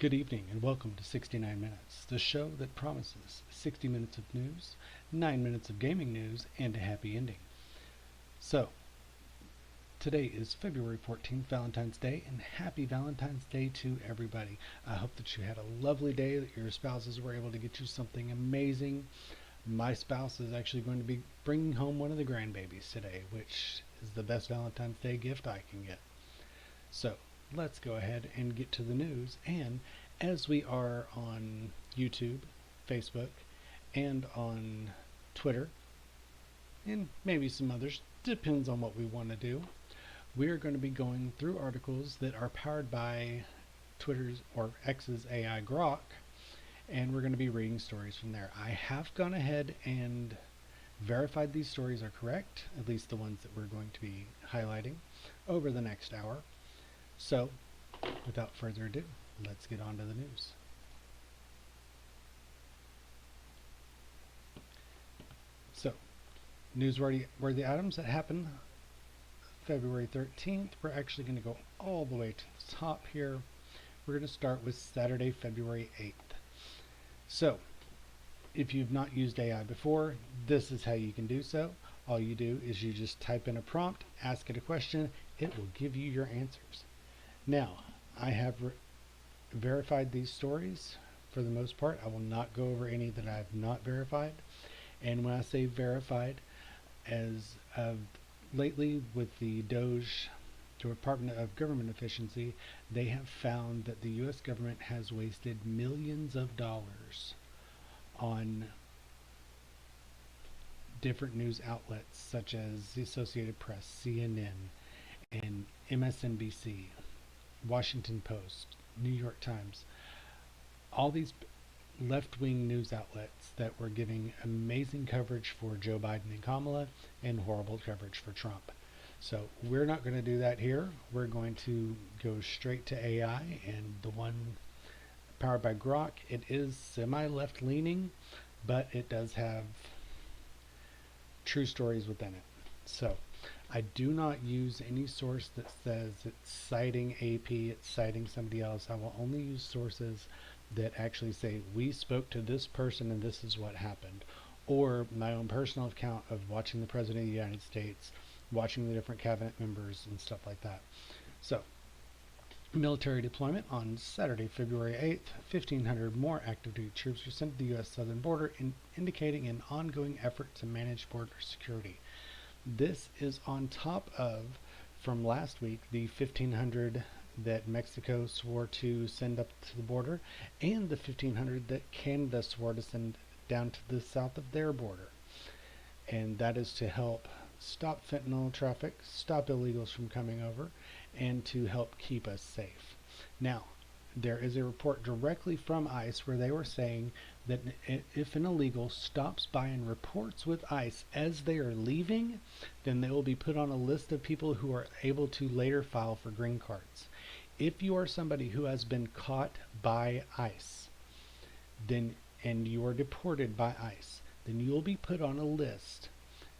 Good evening and welcome to 69 Minutes, the show that promises 60 minutes of news, 9 minutes of gaming news, and a happy ending. So, today is February 14th, Valentine's Day, and happy Valentine's Day to everybody. I hope that you had a lovely day, that your spouses were able to get you something amazing. My spouse is actually going to be bringing home one of the grandbabies today, which is the best Valentine's Day gift I can get. So, let's go ahead and get to the news. And as we are on YouTube, Facebook, and on Twitter, and maybe some others, depends on what we want to do, we're going to be going through articles that are powered by Twitter's or X's AI Grok, and we're going to be reading stories from there. I have gone ahead and verified these stories are correct, at least the ones that we're going to be highlighting over the next hour. So, without further ado, let's get on to the news. So, newsworthy items that happened February 13th. We're actually going to go all the way to the top here. We're going to start with Saturday, February 8th. So, if you've not used AI before, this is how you can do so. All you do is you just type in a prompt, ask it a question, it will give you your answers. Now, I have verified these stories for the most part. I will not go over any that I have not verified. And when I say verified, as of lately with the DOGE, Department of Government Efficiency, they have found that the U.S. government has wasted millions of dollars on different news outlets such as the Associated Press, CNN, and MSNBC, Washington Post, New York Times, all these left-wing news outlets that were giving amazing coverage for Joe Biden and Kamala and horrible coverage for Trump. So we're not going to do that here. We're going to go straight to AI, and the one powered by Grok, it is semi-left leaning, but it does have true stories within it. So I do not use any source that says it's citing AP, it's citing somebody else. I will only use sources that actually say, we spoke to this person and this is what happened. Or my own personal account of watching the President of the United States, watching the different cabinet members and stuff like that. So, military deployment on Saturday, February 8th, 1,500 more active duty troops were sent to the U.S. southern border, indicating an ongoing effort to manage border security. This is on top of, from last week, the 1,500 that Mexico swore to send up to the border, and the 1,500 that Canada swore to send down to the south of their border. And that is to help stop fentanyl traffic, stop illegals from coming over, and to help keep us safe. Now, there is a report directly from ICE where they were saying that if an illegal stops by and reports with ICE as they are leaving, then they will be put on a list of people who are able to later file for green cards. If you are somebody who has been caught by ICE, then and you are deported by ICE, then you will be put on a list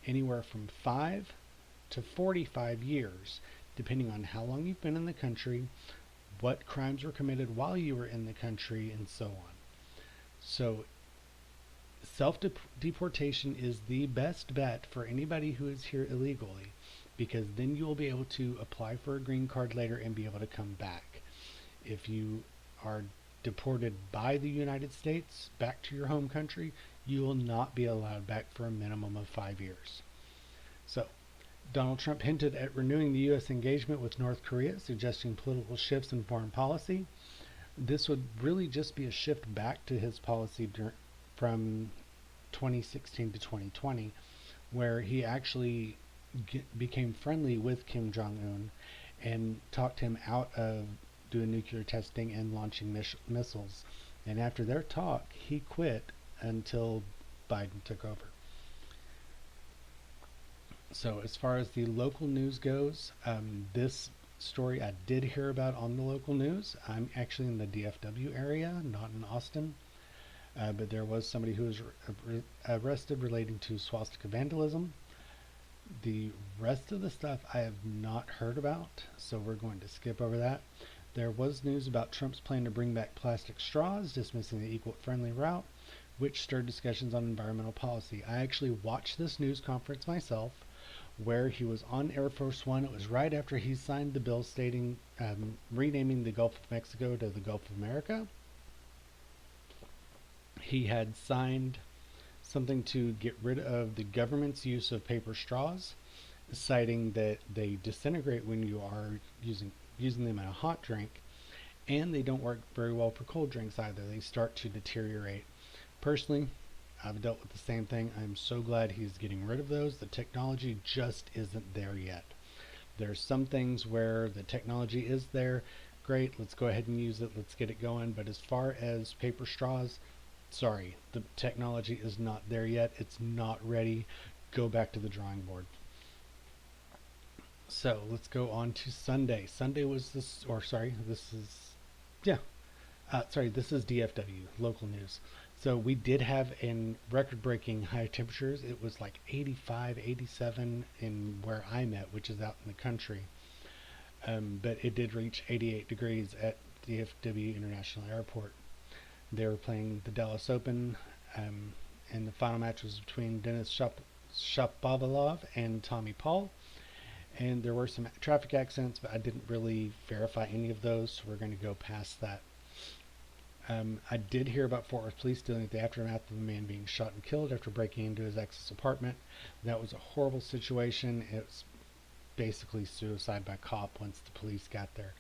anywhere from 5 to 45 years, depending on how long you've been in the country, what crimes were committed while you were in the country, and so on. So self-deportation is the best bet for anybody who is here illegally, because then you will be able to apply for a green card later and be able to come back. If you are deported by the United States back to your home country, you will not be allowed back for a minimum of 5 years. So, Donald Trump hinted at renewing the U.S. engagement with North Korea, suggesting political shifts in foreign policy. This would really just be a shift back to his policy from 2016 to 2020, where he actually became friendly with Kim Jong-un and talked him out of doing nuclear testing and launching missiles. And after their talk, he quit until Biden took over. So as far as the local news goes, this story I did hear about on the local news. I'm actually in the DFW area, not in Austin. But there was somebody who was arrested relating to swastika vandalism. The rest of the stuff I have not heard about, so we're going to skip over that. There was news about Trump's plan to bring back plastic straws, dismissing the eco-friendly route, which stirred discussions on environmental policy. I actually watched this news conference myself, where he was on Air Force One. It was right after he signed the bill stating renaming the Gulf of Mexico to the Gulf of America. He had signed something to get rid of the government's use of paper straws, citing that they disintegrate when you are using them in a hot drink, and they don't work very well for cold drinks either. They start to deteriorate. Personally, I've dealt with the same thing. I'm so glad he's getting rid of those. The technology just isn't there yet. There's some things where the technology is there. Great, let's go ahead and use it. Let's get it going. But as far as paper straws, sorry, the technology is not there yet. It's not ready. Go back to the drawing board. So let's go on to Sunday. Sunday was this, or sorry, this is, yeah, this is DFW, local news. So we did have in record-breaking high temperatures. It was like 85, 87 in where I'm at, which is out in the country. But it did reach 88 degrees at DFW International Airport. They were playing the Dallas Open, and the final match was between Denis Shapovalov and Tommy Paul. And there were some traffic accidents, but I didn't really verify any of those, so we're going to go past that. I did hear about Fort Worth police dealing with the aftermath of a man being shot and killed after breaking into his ex's apartment. That was a horrible situation. It was basically suicide by cop once the police got there.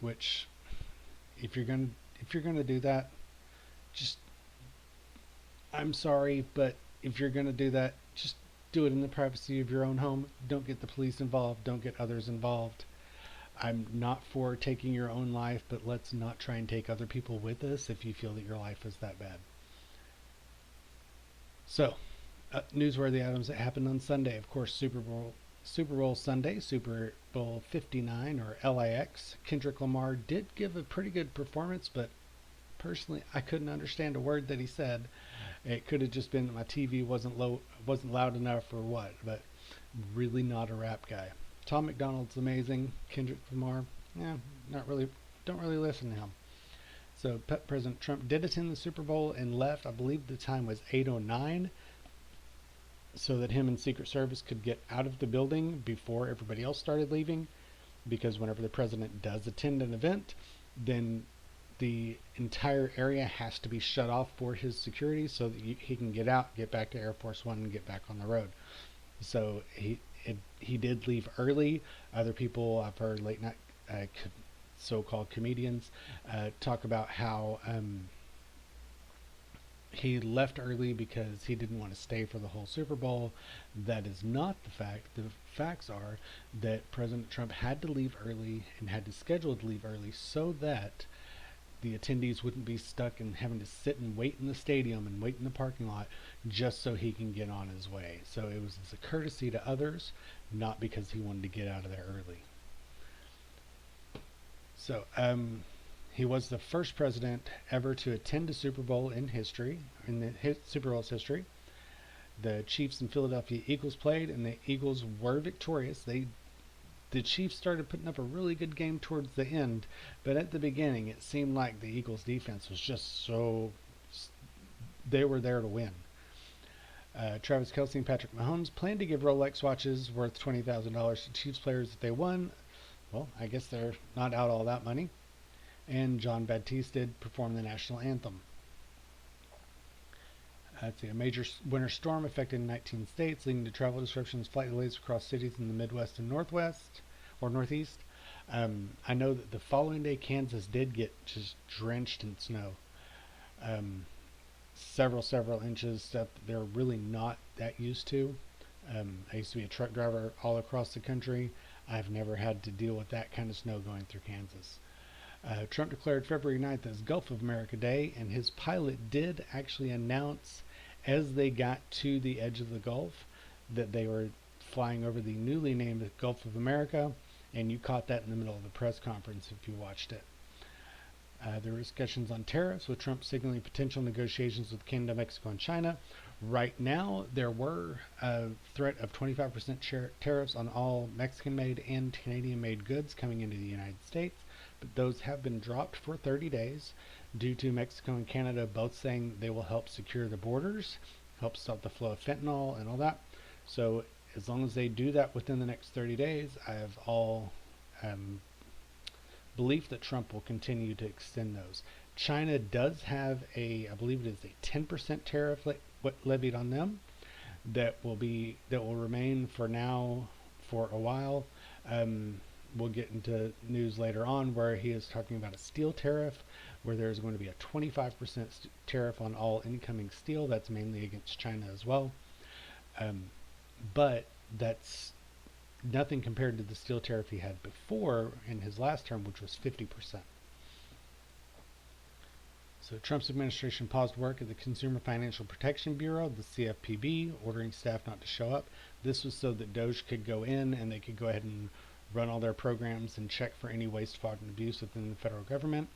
Which, if you're gonna do that, just, I'm sorry, but if you're gonna do that, just do it in the privacy of your own home. Don't get the police involved. Don't get others involved. I'm not for taking your own life, but let's not try and take other people with us if you feel that your life is that bad. So, newsworthy items that happened on Sunday. Of course, Super Bowl Sunday, Super Bowl 59 or LAX. Kendrick Lamar did give a pretty good performance, but personally, I couldn't understand a word that he said. It could have just been that my TV wasn't loud enough or what, but really not a rap guy. Tom McDonald's amazing. Kendrick Lamar, not really. Don't really listen to him. So President Trump did attend the Super Bowl and left. I believe the time was 8:09, so that him and Secret Service could get out of the building before everybody else started leaving. Because whenever the president does attend an event, then the entire area has to be shut off for his security so that he can get out, get back to Air Force One, and get back on the road. So he did leave early. Other people I've heard late night so-called comedians talk about how he left early because he didn't want to stay for the whole Super Bowl. That is not the fact. The facts are that President Trump had to leave early and had to schedule to leave early so that the attendees wouldn't be stuck and having to sit and wait in the stadium and wait in the parking lot just so he can get on his way. So it was as a courtesy to others, not because he wanted to get out of there early. So he was the first president ever to attend a Super Bowl in history, in the Super Bowl's history. The Chiefs and Philadelphia Eagles played, and the Eagles were victorious. The Chiefs started putting up a really good game towards the end, but at the beginning it seemed like the Eagles defense was just so, they were there to win. Travis Kelce and Patrick Mahomes planned to give Rolex watches worth $20,000 to Chiefs players if they won. Well, I guess they're not out all that money. And John Baptiste did perform the national anthem. Let's see, a major winter storm affected 19 states, leading to travel disruptions, flight delays across cities in the Midwest and Northwest, or Northeast. I know that the following day, Kansas did get just drenched in snow. Several inches, stuff that they're really not that used to. I used to be a truck driver all across the country. I've never had to deal with that kind of snow going through Kansas. Trump declared February 9th as Gulf of America Day, and his pilot did actually announce as they got to the edge of the Gulf that they were flying over the newly named Gulf of America, and you caught that in the middle of the press conference if you watched it. There were discussions on tariffs, with Trump signaling potential negotiations with Canada, Mexico, and China. Right now, there were a threat of 25% tariffs on all Mexican-made and Canadian-made goods coming into the United States, but those have been dropped for 30 days due to Mexico and Canada both saying they will help secure the borders, help stop the flow of fentanyl and all that. So as long as they do that within the next 30 days, I have all um, belief that Trump will continue to extend those. China does have I believe it is a 10% tariff levied on them that will remain for now for a while. We'll get into news later on where he is talking about a steel tariff, where there's going to be a 25% tariff on all incoming steel. That's mainly against China as well. Um, but that's nothing compared to the steel tariff he had before in his last term, which was 50%. So Trump's administration paused work at the Consumer Financial Protection Bureau, the CFPB, ordering staff not to show up. This was so that DOJ could go in and they could go ahead and run all their programs and check for any waste, fraud, and abuse within the federal government.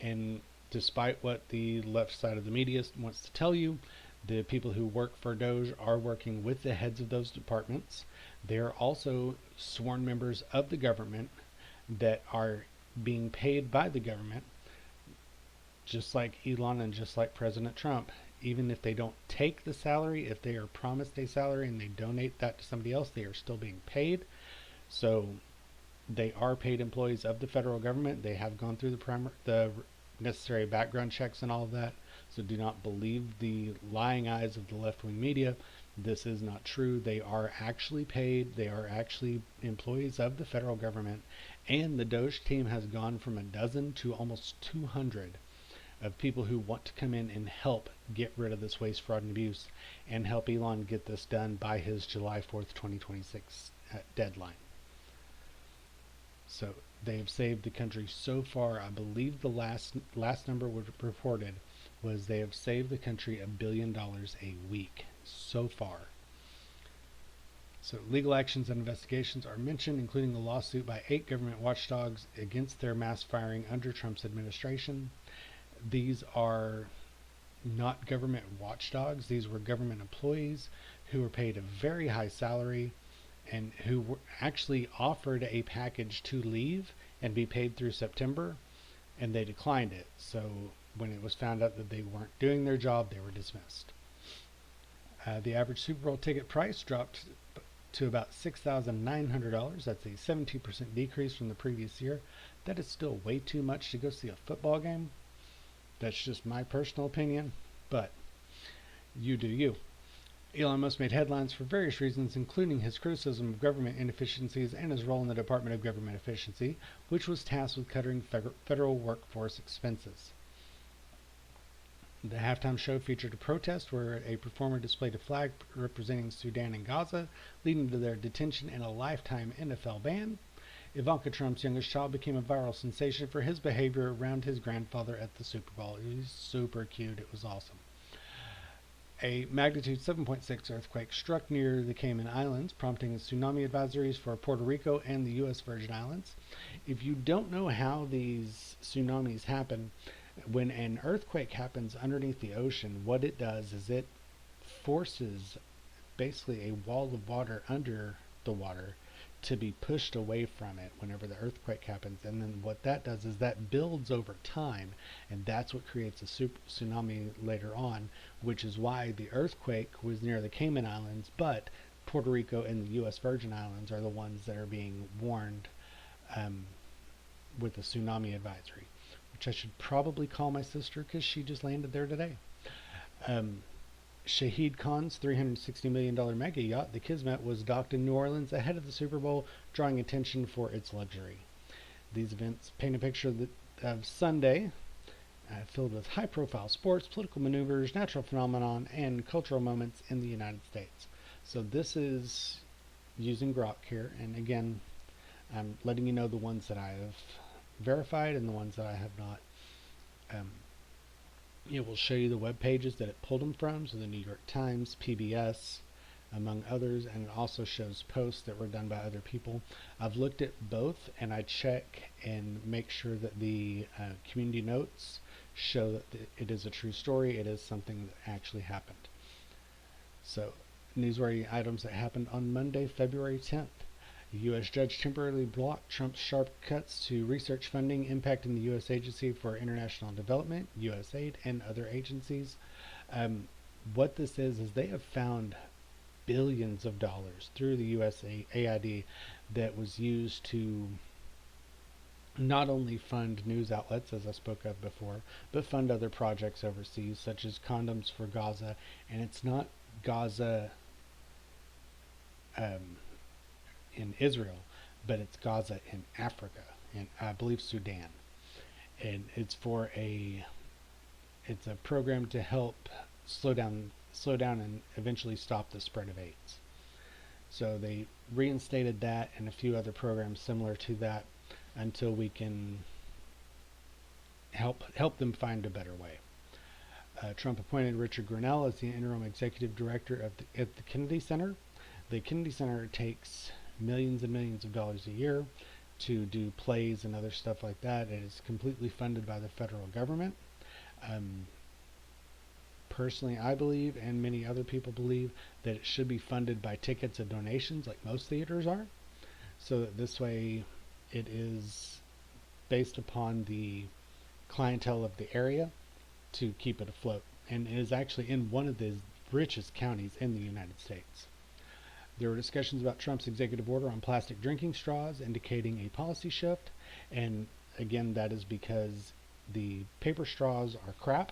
And despite what the left side of the media wants to tell you, the people who work for DOJ are working with the heads of those departments. They are also sworn members of the government that are being paid by the government, just like Elon and just like President Trump. Even if they don't take the salary, if they are promised a salary and they donate that to somebody else, they are still being paid. So they are paid employees of the federal government. They have gone through the necessary background checks and all of that. So do not believe the lying eyes of the left-wing media. This is not true. They are actually paid. They are actually employees of the federal government. And the DOJ team has gone from a dozen to almost 200 of people who want to come in and help get rid of this waste, fraud, and abuse and help Elon get this done by his July 4th, 2026 deadline. So they have saved the country so far. I believe the last number reported was they have saved the country $1 billion a week so far. So legal actions and investigations are mentioned, including a lawsuit by 8 government watchdogs against their mass firing under Trump's administration. These are not government watchdogs. These were government employees who were paid a very high salary and who were actually offered a package to leave and be paid through September, and they declined it. So when it was found out that they weren't doing their job, they were dismissed. The average Super Bowl ticket price dropped to about $6,900. That's a 17% decrease from the previous year. That is still way too much to go see a football game. That's just my personal opinion, but you do you. Elon Musk made headlines for various reasons, including his criticism of government inefficiencies and his role in the Department of Government Efficiency, which was tasked with cutting federal workforce expenses. The halftime show featured a protest where a performer displayed a flag representing Sudan and Gaza, leading to their detention and a lifetime NFL ban. Ivanka Trump's youngest child became a viral sensation for his behavior around his grandfather at the Super Bowl. It was super cute. It was awesome. A magnitude 7.6 earthquake struck near the Cayman Islands, prompting tsunami advisories for Puerto Rico and the U.S. Virgin Islands. If you don't know how these tsunamis happen, when an earthquake happens underneath the ocean, what it does is it forces basically a wall of water under the water to be pushed away from it whenever the earthquake happens. And then what that does is that builds over time, and that's what creates a tsunami later on, which is why the earthquake was near the Cayman Islands, but Puerto Rico and the U.S. Virgin Islands are the ones that are being warned with the tsunami advisory, which I should probably call my sister because she just landed there today. Shahid Khan's $360 million mega yacht, the Kismet, was docked in New Orleans ahead of the Super Bowl, drawing attention for its luxury. These events paint a picture of Sunday filled with high-profile sports, political maneuvers, natural phenomenon, and cultural moments in the United States. So this is using Grok here, and again, I'm letting you know the ones that I have verified and the ones that I have not. It will show you the web pages that it pulled them from, so the New York Times, PBS, among others, and it also shows posts that were done by other people. I've looked at both, and I check and make sure that the community notes show that it is a true story. It is something that actually happened. So, newsworthy items that happened on Monday, February 10th. A U.S. judge temporarily blocked Trump's sharp cuts to research funding impacting the U.S. Agency for International Development, USAID, and other agencies. Um, what this is they have found billions of dollars through the USAID that was used to not only fund news outlets, as I spoke of before, but fund other projects overseas, such as condoms for Gaza. And it's not Gaza um, in Israel, but it's Gaza in Africa, and I believe Sudan. And it's a program to help slow down and eventually stop the spread of AIDS. So they reinstated that and a few other programs similar to that until we can help them find a better way. Trump appointed Richard Grenell as the interim executive director at the Kennedy Center. The Kennedy Center takes millions and millions of dollars a year to do plays and other stuff like that. It is completely funded by the federal government. Um, Personally, I believe, and many other people believe, that it should be funded by tickets and donations like most theaters are. So that this way it is based upon the clientele of the area to keep it afloat. And it is actually in one of the richest counties in the United States. There were discussions about Trump's executive order on plastic drinking straws, indicating a policy shift. And again, that is because the paper straws are crap.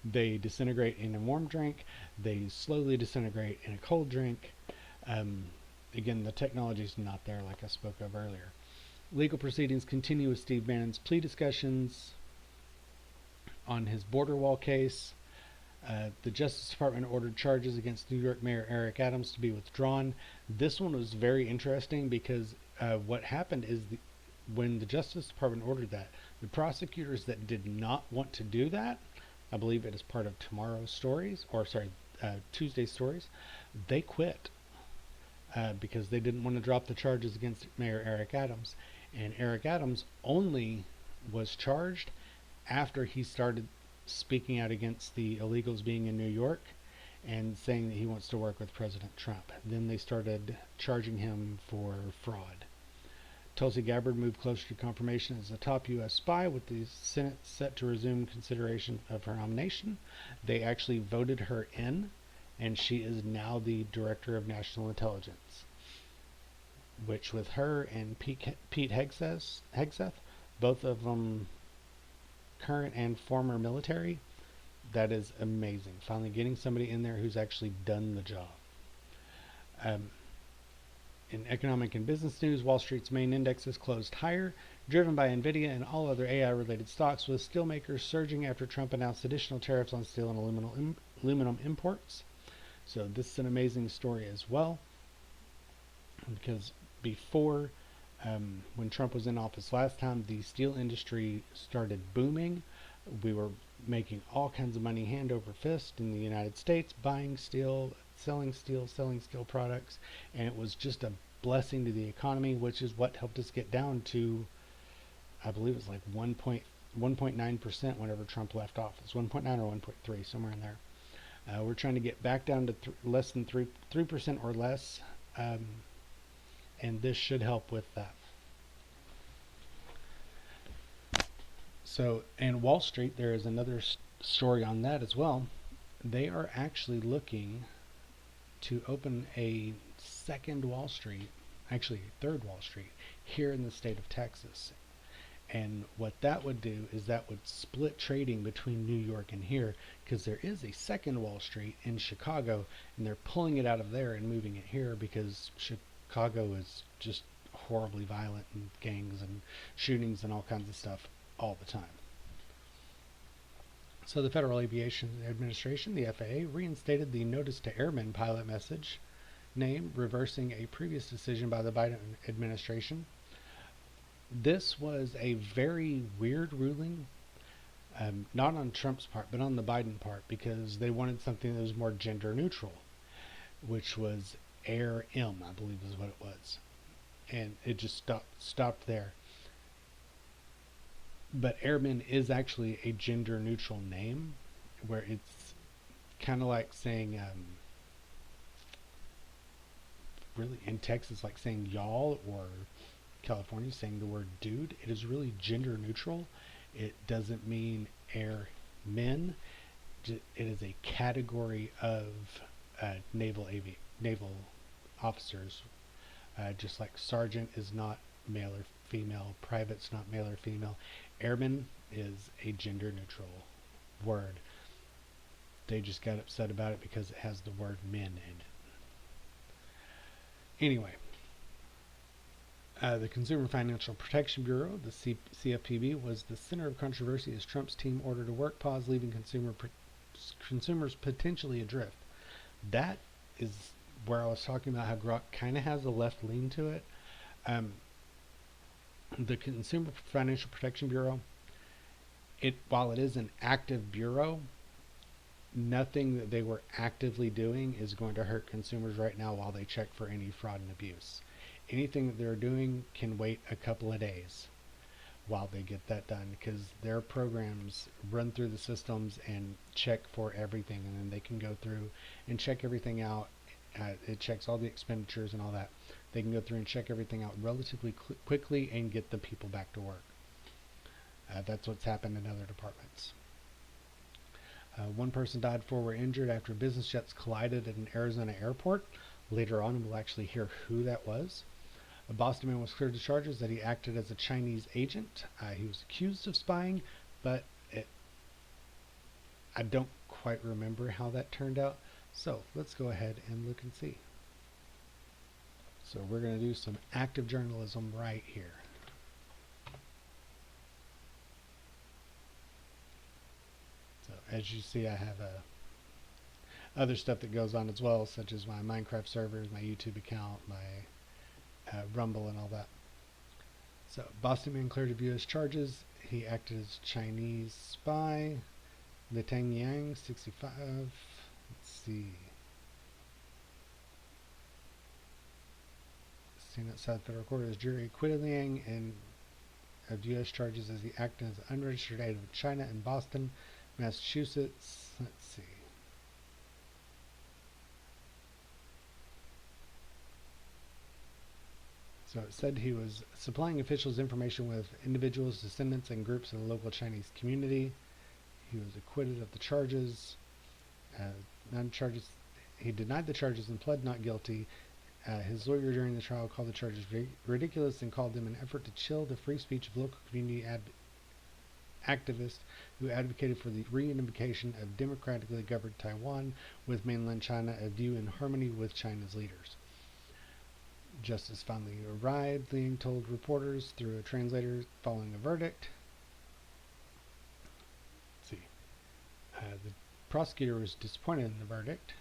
They disintegrate in a warm drink. They slowly disintegrate in a cold drink. Um, Again, the technology is not there, like I spoke of earlier. Legal proceedings continue with Steve Bannon's plea discussions on his border wall case. The Justice Department ordered charges against New York Mayor Eric Adams to be withdrawn. This one was very interesting because what happened is when the Justice Department ordered that, the prosecutors that did not want to do that, I believe it is part of tomorrow's stories, or sorry, Tuesday's stories, they quit because they didn't want to drop the charges against Mayor Eric Adams. And Eric Adams only was charged after he started speaking out against the illegals being in New York and saying that he wants to work with President Trump. Then they started charging him for fraud. Tulsi Gabbard moved closer to confirmation as a top U.S. spy, with the Senate set to resume consideration of her nomination. They actually voted her in, and she is now the Director of National Intelligence. Which, with her and Pete Hegseth, both of them current and former military, that is amazing. Finally getting somebody in there who's actually done the job. In economic and business news, Wall Street's main indexes closed higher, driven by Nvidia and all other AI-related stocks, with steelmakers surging after Trump announced additional tariffs on steel and aluminum imports. So this is an amazing story as well, because before, when Trump was in office last time, the steel industry started booming. We were making all kinds of money hand over fist in the United States, buying steel, selling steel products, and it was just a blessing to the economy, which is what helped us get down to, I believe it was like 1.9% whenever Trump left office, 1.9 or 1.3, somewhere in there. We're trying to get back down to less than 3% or less, and this should help with that. So, and Wall Street, there is another story on that as well. They are actually looking to open a second Wall Street, actually a third Wall Street, here in the state of Texas. And what that would do is that would split trading between New York and here, because there is a second Wall Street in Chicago, and they're pulling it out of there and moving it here because Chicago is just horribly violent, and gangs and shootings and all kinds of stuff all the time. So the Federal Aviation Administration, the FAA, reinstated the Notice to Airmen pilot message name, reversing a previous decision by the Biden administration. This was a very weird ruling, not on Trump's part, but on the Biden part, because they wanted something that was more gender neutral, which was Air M, I believe is what it was. And it just stopped there. But Airman is actually a gender neutral name, where it's kind of like saying really in Texas, like saying y'all, or California saying the word dude. It is really gender neutral. It doesn't mean air men. It is a category of naval officers. Just like sergeant is not male or female, private's not male or female. Airman is a gender neutral word. They just got upset about it because it has the word men in it. Anyway, the Consumer Financial Protection Bureau, the CFPB, was the center of controversy as Trump's team ordered a work pause, leaving consumers potentially adrift. That is where I was talking about how Grok kind of has a left lean to it. The Consumer Financial Protection Bureau, while it is an active bureau, nothing that they were actively doing is going to hurt consumers right now while they check for any fraud and abuse. Anything that they're doing can wait a couple of days while they get that done, because their programs run through the systems and check for everything, and then they can go through and check everything out. It checks all the expenditures and all that. They can go through and check everything out relatively quickly and get the people back to work. That's what's happened in other departments. One person died, 4 were injured after business jets collided at an Arizona airport. Later on, we'll actually hear who that was. A Boston man was cleared of charges that he acted as a Chinese agent. He was accused of spying, but I don't quite remember how that turned out. So let's go ahead and look and see. So we're going to do some active journalism right here. So as you see, I have other stuff that goes on as well, such as my Minecraft servers, my YouTube account, my Rumble, and all that. So Boston man cleared of U.S. charges. He acted as Chinese spy. Li Tang Yang, 65. Let's see. Standing outside federal court as jury acquitted Liang and of U.S. charges as he acted as an unregistered agent of China in Boston, Massachusetts. Let's see. So it said he was supplying officials information with individuals, descendants, and groups in the local Chinese community. He was acquitted of the charges. He denied the charges and pled not guilty. His lawyer during the trial called the charges ridiculous and called them an effort to chill the free speech of local community activists who advocated for the reunification of democratically governed Taiwan with mainland China, a view in harmony with China's leaders. Justice finally arrived, Liang told reporters through a translator following a verdict. Let's see. The prosecutor was disappointed in the verdict.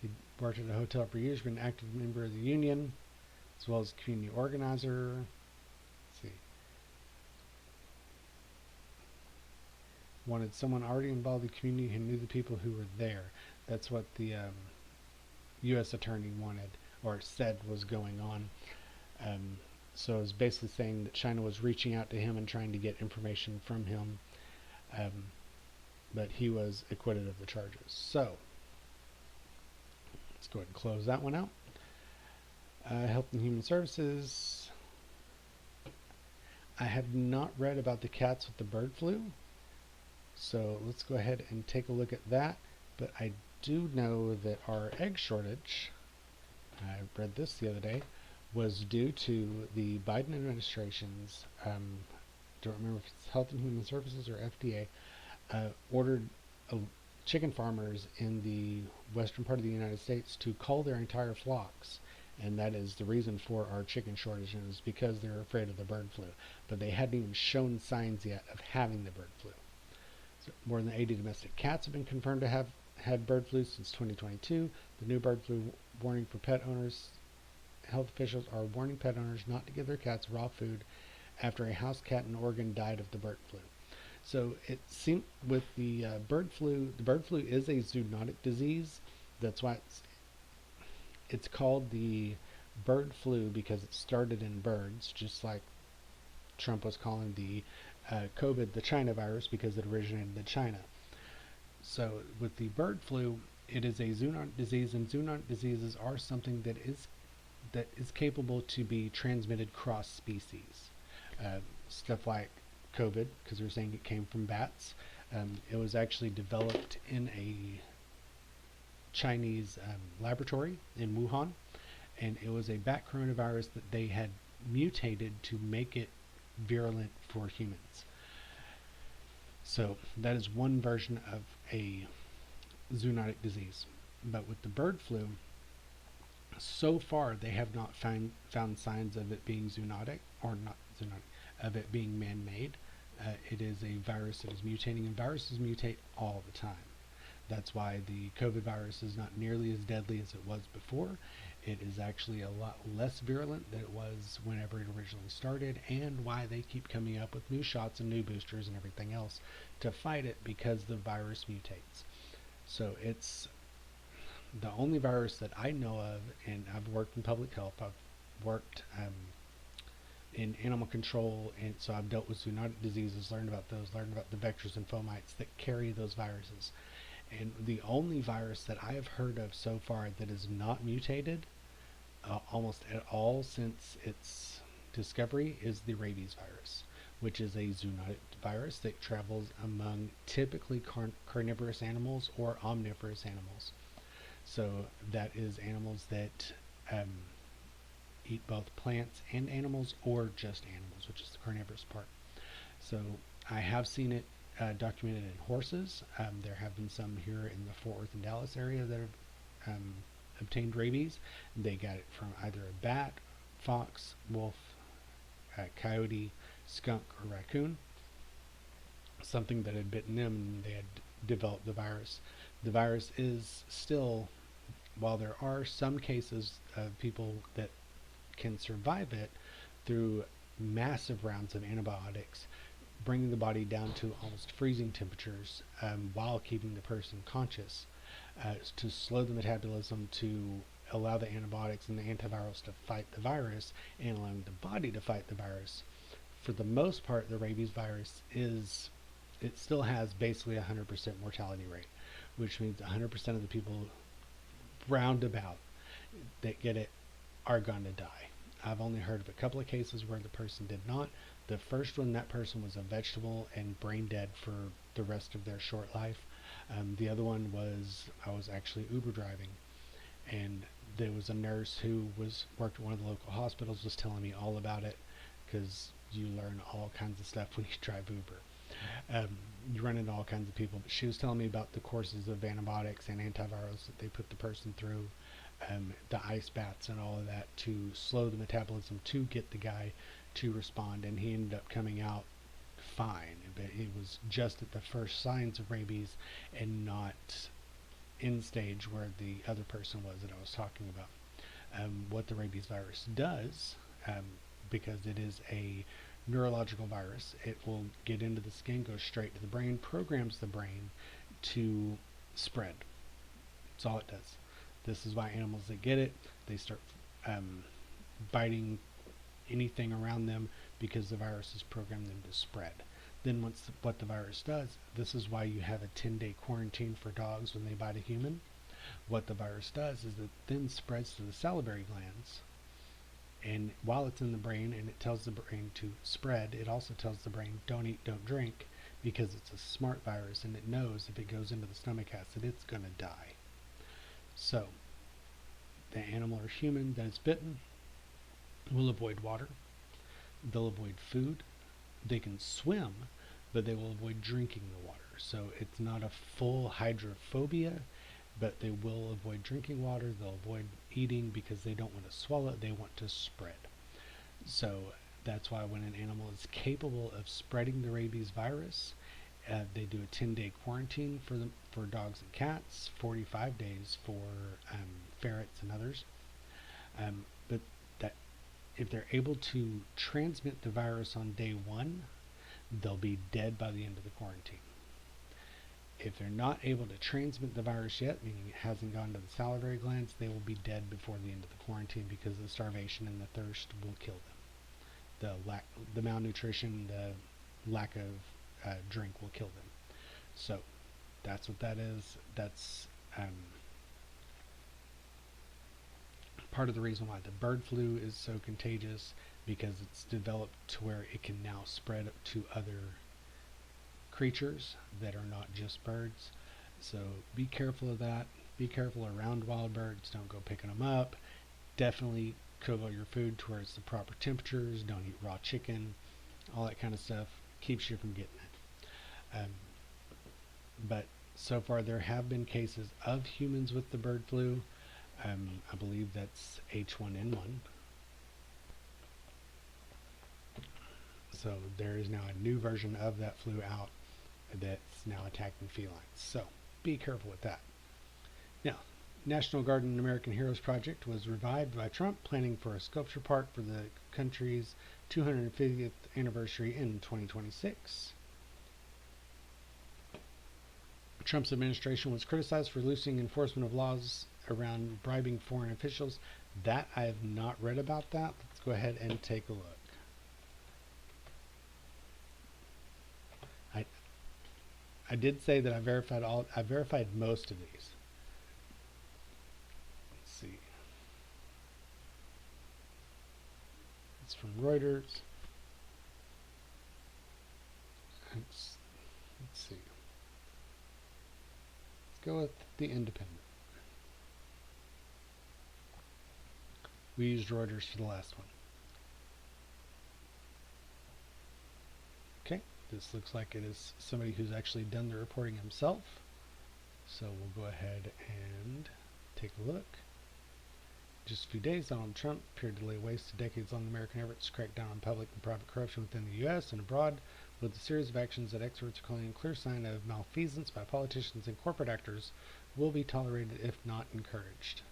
He worked at a hotel for years, been an active member of the union, as well as a community organizer. Let's see. Wanted someone already involved in the community who knew the people who were there. That's what the U.S. attorney wanted, or said was going on. So it was basically saying that China was reaching out to him and trying to get information from him, but he was acquitted of the charges. So let's go ahead and close that one out. Health and Human Services. I have not read about the cats with the bird flu, so let's go ahead and take a look at that. But I do know that our egg shortage, I read this the other day, was due to the Biden administration's, don't remember if it's Health and Human Services or FDA, ordered chicken farmers in the western part of the United States to cull their entire flocks. And that is the reason for our chicken shortage, and it was because they're afraid of the bird flu. But they hadn't even shown signs yet of having the bird flu. So more than 80 domestic cats have been confirmed to have had bird flu since 2022. The new bird flu warning for pet owners. Health officials are warning pet owners not to give their cats raw food after a house cat in Oregon died of the bird flu. So it seemed with the bird flu is a zoonotic disease. That's why it's called the bird flu, because it started in birds, just like Trump was calling the COVID the China virus because it originated in China. So with the bird flu, It is a zoonotic disease, and zoonotic diseases are something that is capable to be transmitted cross species. Uh, Stuff like COVID, because they're saying it came from bats. It was actually developed in a Chinese laboratory in Wuhan, and it was a bat coronavirus that they had mutated to make it virulent for humans. So that is one version of a zoonotic disease. But with the bird flu, so far they have not found signs of it being zoonotic, or not zoonotic, of it being man-made. It is a virus that is mutating, and viruses mutate all the time. That's why the COVID virus is not nearly as deadly as it was before. It is actually a lot less virulent than it was whenever it originally started, and why they keep coming up with new shots and new boosters and everything else to fight it, because the virus mutates. So it's the only virus that I know of, and I've worked in public health. I've worked in animal control, and so I've dealt with zoonotic diseases, learned about those, learned about the vectors and fomites that carry those viruses. And the only virus that I have heard of so far that is not mutated almost at all since its discovery is the rabies virus, which is a zoonotic virus that travels among typically carnivorous animals or omnivorous animals. So that is animals that eat both plants and animals, or just animals, which is the carnivorous part. So I have seen it documented in horses. There have been some here in the Fort Worth and Dallas area that have obtained rabies. They got it from either a bat, fox, wolf, coyote, skunk, or raccoon. Something that had bitten them, and they had developed the virus. The virus is still, while there are some cases of people that can survive it through massive rounds of antibiotics, bringing the body down to almost freezing temperatures while keeping the person conscious, to slow the metabolism, to allow the antibiotics and the antivirals to fight the virus, and allowing the body to fight the virus. For the most part, the rabies virus it still has basically a 100% mortality rate, which means 100% of the people roundabout that get it are going to die. I've only heard of a couple of cases where the person did not. The first one, that person was a vegetable and brain dead for the rest of their short life. The other one was, I was actually Uber driving, and there was a nurse who worked at one of the local hospitals, was telling me all about it, because you learn all kinds of stuff when you drive Uber. You run into all kinds of people, but she was telling me about the courses of antibiotics and antivirals that they put the person through, the ice baths and all of that, to slow the metabolism to get the guy to respond, and he ended up coming out fine. But it was just at the first signs of rabies, and not in stage where the other person was that I was talking about. What the rabies virus does, because it is a neurological virus, it will get into the skin, go straight to the brain, programs the brain to spread. That's all it does. This is why animals that get it, they start biting anything around them, because the virus has programmed them to spread. Then what the virus does, this is why you have a 10-day quarantine for dogs when they bite a human. What the virus does is it then spreads to the salivary glands, and while it's in the brain and it tells the brain to spread, it also tells the brain don't eat, don't drink, because it's a smart virus, and it knows if it goes into the stomach acid, it's going to die. So the animal or human that is bitten will avoid water, they'll avoid food, they can swim, but they will avoid drinking the water. So it's not a full hydrophobia, but they will avoid drinking water, they'll avoid eating, because they don't want to swallow it, they want to spread. So that's why when an animal is capable of spreading the rabies virus, they do a 10-day quarantine for dogs and cats, 45 days for ferrets and others. But that if they're able to transmit the virus on day one, they'll be dead by the end of the quarantine. If they're not able to transmit the virus yet, meaning it hasn't gone to the salivary glands, they will be dead before the end of the quarantine, because the starvation and the thirst will kill them. The malnutrition, the lack of drink will kill them. So that's what that is. That's Um, Part of the reason why the bird flu is so contagious because it's developed to where it can now spread to other creatures that are not just birds. So be careful of that. Be careful around wild birds. Don't go picking them up. Definitely cook all your food to where it's the proper temperatures. Don't eat raw chicken. All that kind of stuff keeps you from getting it. But so far there have been cases of humans with the bird flu. I believe that's H1N1. So there is now a new version of that flu out that's now attacking felines. So be careful with that. Now, National Guard and American Heroes Project was revived by Trump, planning for a sculpture park for the country's 250th anniversary in 2026. Trump's administration was criticized for loosening enforcement of laws around bribing foreign officials. That I have not read about that. Let's go ahead and take a look. I did say that I verified most of these. Let's see. It's from Reuters. Let's see. Let's go with the Independent. We used Reuters for the last one. Okay, this looks like it is somebody who's actually done the reporting himself. So we'll go ahead and take a look. Just a few days, Donald Trump appeared to lay waste to decades-long American efforts to crack down on public and private corruption within the U.S. and abroad, with a series of actions that experts are calling a clear sign of malfeasance by politicians and corporate actors will be tolerated if not encouraged.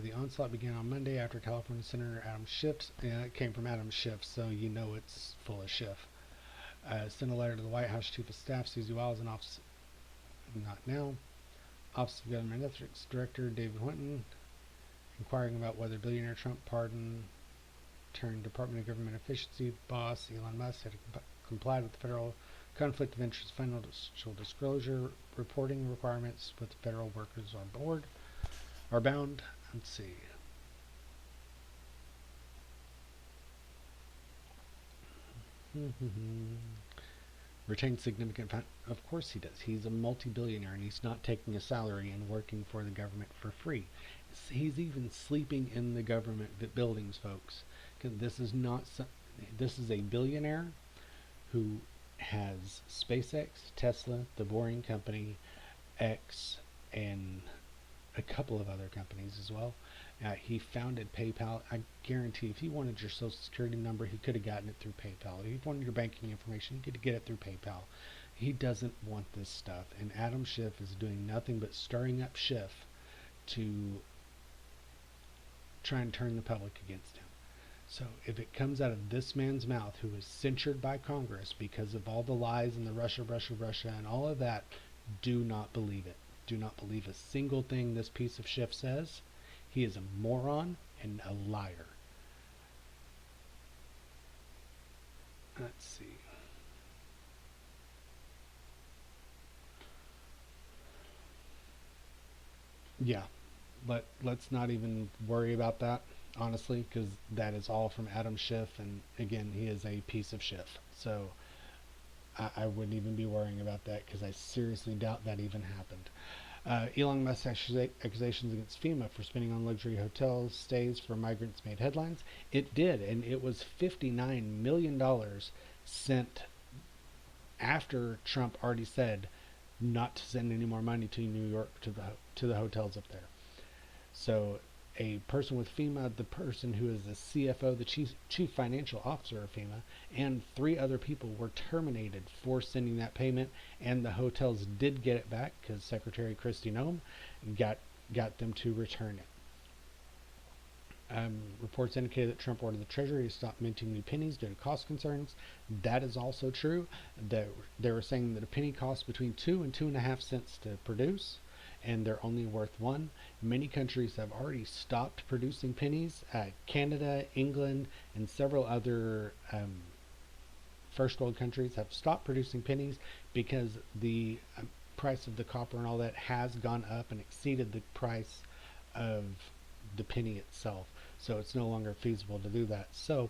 The onslaught began on Monday after California Senator Adam Schiff, it came from Adam Schiff, so you know it's full of Schiff, sent a letter to the White House Chief of Staff Susie Wiles and Office of Government Ethics Director David Winton, inquiring about whether billionaire Trump pardon turned Department of Government Efficiency boss Elon Musk had complied with the federal conflict of interest financial disclosure reporting requirements with federal workers on board are bound. Let's see. Retains significant of course he does. He's a multi-billionaire and he's not taking a salary and working for the government for free. He's even sleeping in the government buildings, folks. This is not this is a billionaire who has SpaceX, Tesla, The Boring Company, X, and a couple of other companies as well. He founded PayPal. I guarantee if he wanted your social security number, he could have gotten it through PayPal. If he wanted your banking information, he could get it through PayPal. He doesn't want this stuff. And Adam Schiff is doing nothing but stirring up Schiff to try and turn the public against him. So if it comes out of this man's mouth, who is censured by Congress because of all the lies and the Russia, and all of that, do not believe it. Do not believe a single thing this piece of Schiff says. He is a moron and a liar. Let's see. Yeah, but let's not even worry about that, honestly, because that is all from Adam Schiff, and again, he is a piece of Schiff. So I wouldn't even be worrying about that because I seriously doubt that even happened. Elon Musk's accusations against FEMA for spending on luxury hotel stays for migrants made headlines. It did, and it was $59 million sent after Trump already said not to send any more money to New York to the hotels up there. So a person with FEMA, the person who is the CFO, the chief financial officer of FEMA, and 3 other people were terminated for sending that payment, and the hotels did get it back because Secretary Kristi Noem got them to return it. Reports indicated that Trump ordered the Treasury to stop minting new pennies due to cost concerns. That is also true. They were saying that a penny costs between 2 and 2.5 cents to produce, and they're only worth 1. Many countries have already stopped producing pennies. Canada, England, and several other first world countries have stopped producing pennies because the price of the copper and all that has gone up and exceeded the price of the penny itself. So it's no longer feasible to do that. So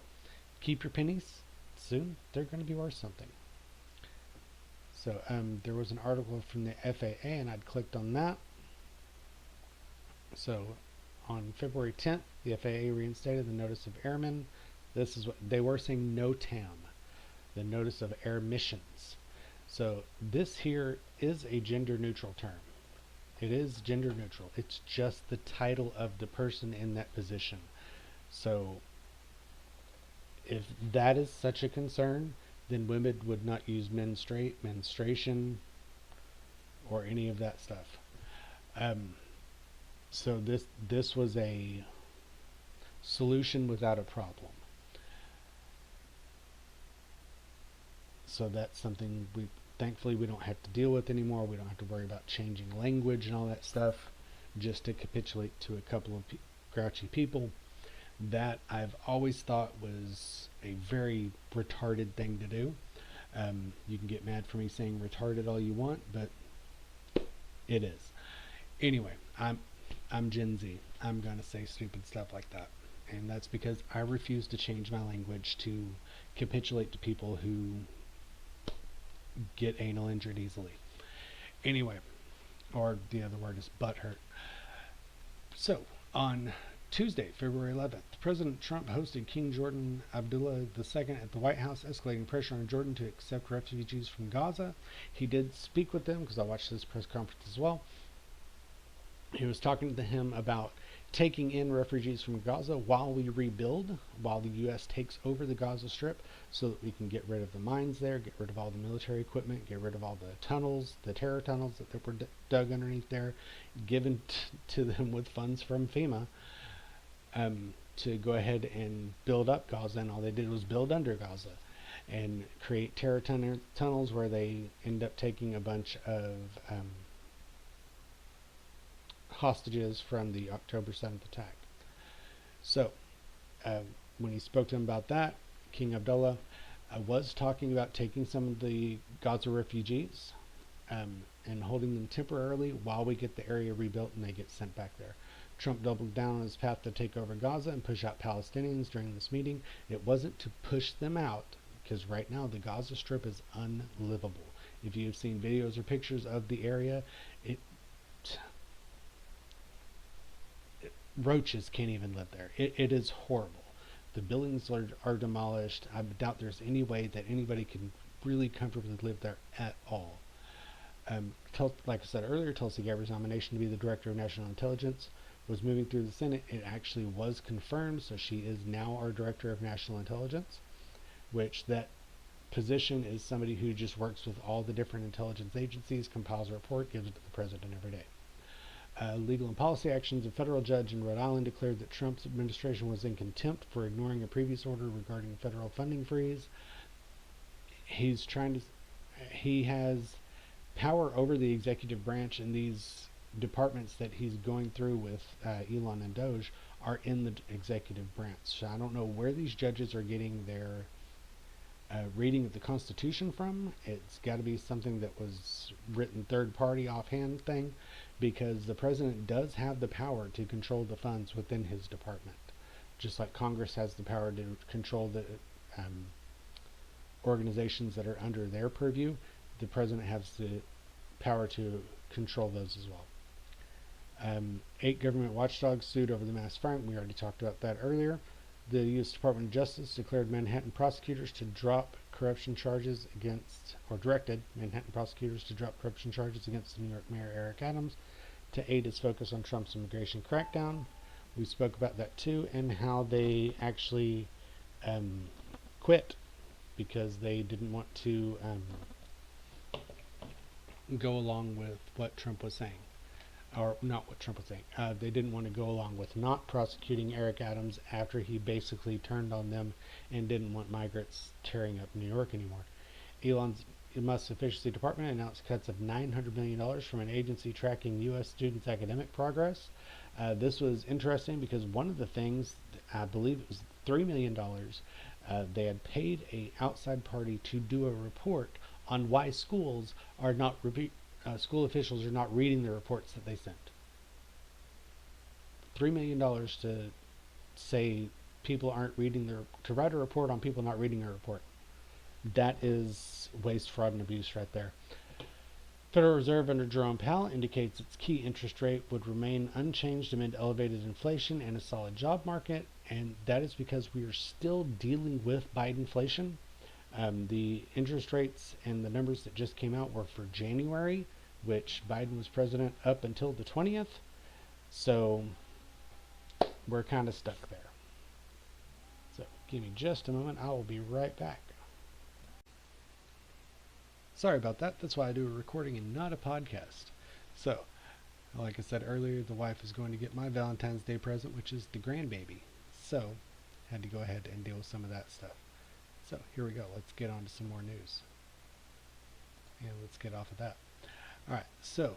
keep your pennies. Soon they're going to be worth something. So there was an article from the FAA, and I'd clicked on that. So on February 10th, the FAA reinstated the Notice of Airmen. This is what they were saying, NOTAM, the Notice of Air Missions. So this here is a gender neutral term. It is gender neutral. It's just the title of the person in that position. So if that is such a concern, then women would not use menstruation, or any of that stuff. So this was a solution without a problem. So that's something thankfully we don't have to deal with anymore. We don't have to worry about changing language and all that stuff just to capitulate to a couple of grouchy people. That I've always thought was a very retarded thing to do. You can get mad for me saying retarded all you want, but it is. Anyway, I'm Gen Z. I'm gonna say stupid stuff like that, and that's because I refuse to change my language to capitulate to people who get anal injured easily. Anyway, or the other word is butthurt. So on Tuesday, February 11th, President Trump hosted King Jordan Abdullah II at the White House, escalating pressure on Jordan to accept refugees from Gaza. He did speak with them, because I watched this press conference as well. He was talking to him about taking in refugees from Gaza while we rebuild, while the U.S. takes over the Gaza Strip, so that we can get rid of the mines there, get rid of all the military equipment, get rid of all the tunnels, the terror tunnels that were dug underneath there, given to them with funds from FEMA, to go ahead and build up Gaza. And all they did was build under Gaza and create terror tunnels where they end up taking a bunch of hostages from the October 7th attack. So when he spoke to him about that, King Abdullah was talking about taking some of the Gaza refugees and holding them temporarily while we get the area rebuilt and they get sent back there. Trump doubled down on his path to take over Gaza and push out Palestinians during this meeting. It wasn't to push them out, because right now the Gaza Strip is unlivable. If you've seen videos or pictures of the area, roaches can't even live there. It is horrible. The buildings are demolished. I doubt there's any way that anybody can really comfortably live there at all. Like I said earlier, Tulsi Gabbard's nomination to be the Director of National Intelligence was moving through the Senate. It actually was confirmed, so she is now our Director of National Intelligence, which that position is somebody who just works with all the different intelligence agencies, compiles a report, gives it to the President every day. Legal and policy actions. A federal judge in Rhode Island declared that Trump's administration was in contempt for ignoring a previous order regarding federal funding freeze. He has power over the executive branch, and these departments that he's going through with Elon and Doge are in the executive branch. So I don't know where these judges are getting their reading of the Constitution from. It's got to be something that was written third party offhand thing, because the president does have the power to control the funds within his department, just like Congress has the power to control the organizations that are under their purview. The president has the power to control those as well. 8 government watchdogs sued over the mass firing. We already talked about that earlier. The U.S. Department of Justice declared Manhattan prosecutors to drop corruption charges against, or directed Manhattan prosecutors to drop corruption charges against the New York Mayor Eric Adams to aid his focus on Trump's immigration crackdown. We spoke about that too, and how they actually quit because they didn't want to go along with what Trump was saying. Or not what Trump was saying. They didn't want to go along with not prosecuting Eric Adams after he basically turned on them and didn't want migrants tearing up New York anymore. Elon's Musk's efficiency department announced cuts of $900 million from an agency tracking U.S. students' academic progress. This was interesting because one of the things, I believe it was $3 million, they had paid an outside party to do a report on why schools are not school officials are not reading the reports that they sent. $3 million to say people aren't reading to write a report on people not reading a report. That is waste, fraud, and abuse right there. Federal Reserve under Jerome Powell indicates its key interest rate would remain unchanged amid elevated inflation and a solid job market, and that is because we are still dealing with Bidenflation. The interest rates and the numbers that just came out were for January, which Biden was president up until the 20th, so we're kind of stuck there. So give me just a moment. I will be right back. Sorry about that. That's why I do a recording and not a podcast. So, like I said earlier, the wife is going to get my Valentine's Day present, which is the grandbaby. So, had to go ahead and deal with some of that stuff. So, here we go. Let's get on to some more news. And let's get off of that. Alright, so,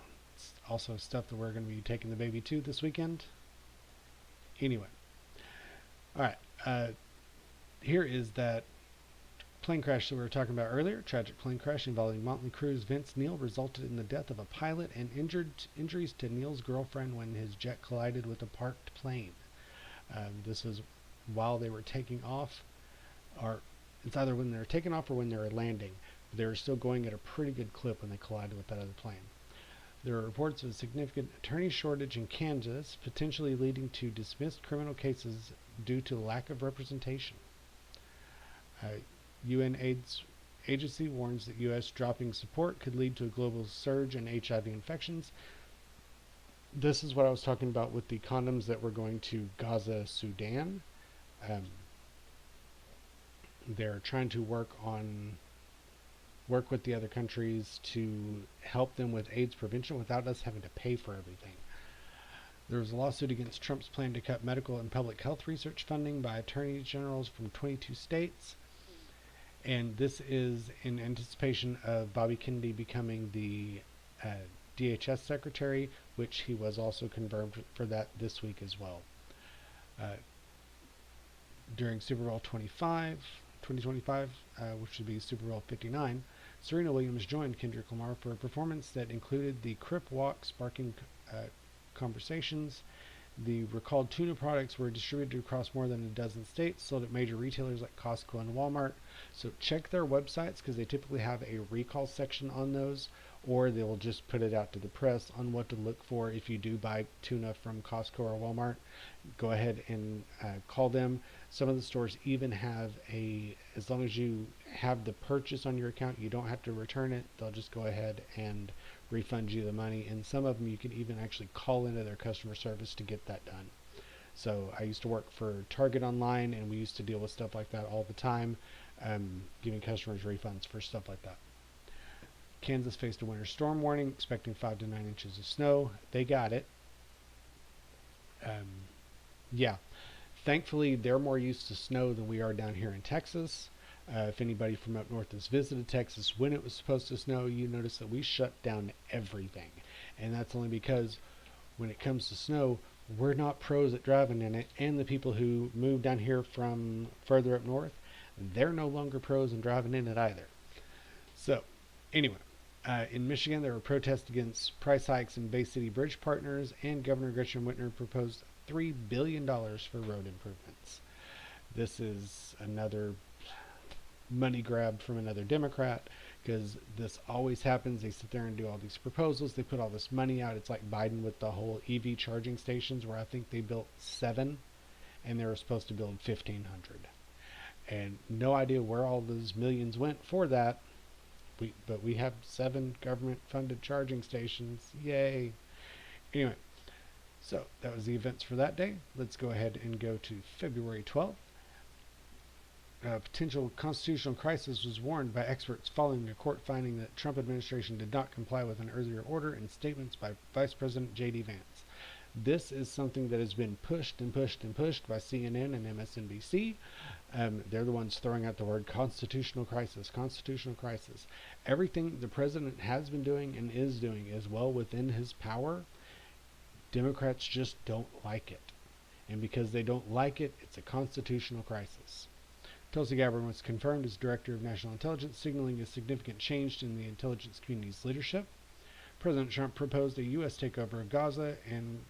also stuff that we're going to be taking the baby to this weekend. Anyway. Alright, here is that plane crash that we were talking about earlier. Tragic plane crash involving Motley Crue's Vince Neil resulted in the death of a pilot and injuries to Neil's girlfriend when his jet collided with a parked plane. This was while they were taking off, or it's either when they were taking off or when they were landing. But they were still going at a pretty good clip when they collided with that other plane. There are reports of a significant attorney shortage in Kansas, potentially leading to dismissed criminal cases due to lack of representation. UN AIDS agency warns that U.S. dropping support could lead to a global surge in HIV infections. This is what I was talking about with the condoms that were going to Gaza, Sudan. They're trying to work with the other countries to help them with AIDS prevention without us having to pay for everything. There was a lawsuit against Trump's plan to cut medical and public health research funding by attorney generals from 22 states. And this is in anticipation of Bobby Kennedy becoming the DHS secretary, which he was also confirmed for that this week as well. During Super Bowl 2025, which would be Super Bowl 59, Serena Williams joined Kendrick Lamar for a performance that included the Crip Walk, sparking conversations. The recalled tuna products were distributed across more than a dozen states, sold at major retailers like Costco and Walmart. So check their websites because they typically have a recall section on those, or they will just put it out to the press on what to look for if you do buy tuna from Costco or Walmart. Go ahead and call them. Some of the stores even have as long as you have the purchase on your account, you don't have to return it. They'll just go ahead and refund you the money, and some of them you can even actually call into their customer service to get that done. So I used to work for Target online, and we used to deal with stuff like that all the time, giving customers refunds for stuff like that. Kansas faced a winter storm warning, expecting 5 to 9 inches of snow. They got it. Yeah, thankfully they're more used to snow than we are down here in Texas. If anybody from up north has visited Texas when it was supposed to snow, you notice that we shut down everything. And that's only because when it comes to snow, we're not pros at driving in it. And the people who moved down here from further up north, they're no longer pros in driving in it either. So, anyway, in Michigan, there were protests against price hikes in Bay City Bridge Partners, and Governor Gretchen Whitmer proposed $3 billion for road improvements. This is another money grab from another Democrat, because this always happens. They sit there and do all these proposals. They put all this money out. It's like Biden with the whole EV charging stations, where I think they built 7 and they were supposed to build 1,500. And no idea where all those millions went for that. But we have 7 government-funded charging stations. Yay. Anyway, so that was the events for that day. Let's go ahead and go to February 12th. A potential constitutional crisis was warned by experts following a court finding that Trump administration did not comply with an earlier order and statements by Vice President J.D. Vance. This is something that has been pushed and pushed and pushed by CNN and MSNBC. They're the ones throwing out the word constitutional crisis, constitutional crisis. Everything the president has been doing and is doing is well within his power. Democrats just don't like it. And because they don't like it, it's a constitutional crisis. Tulsi Gabbard was confirmed as Director of National Intelligence, signaling a significant change in the intelligence community's leadership. President Trump proposed a U.S. takeover of Gaza and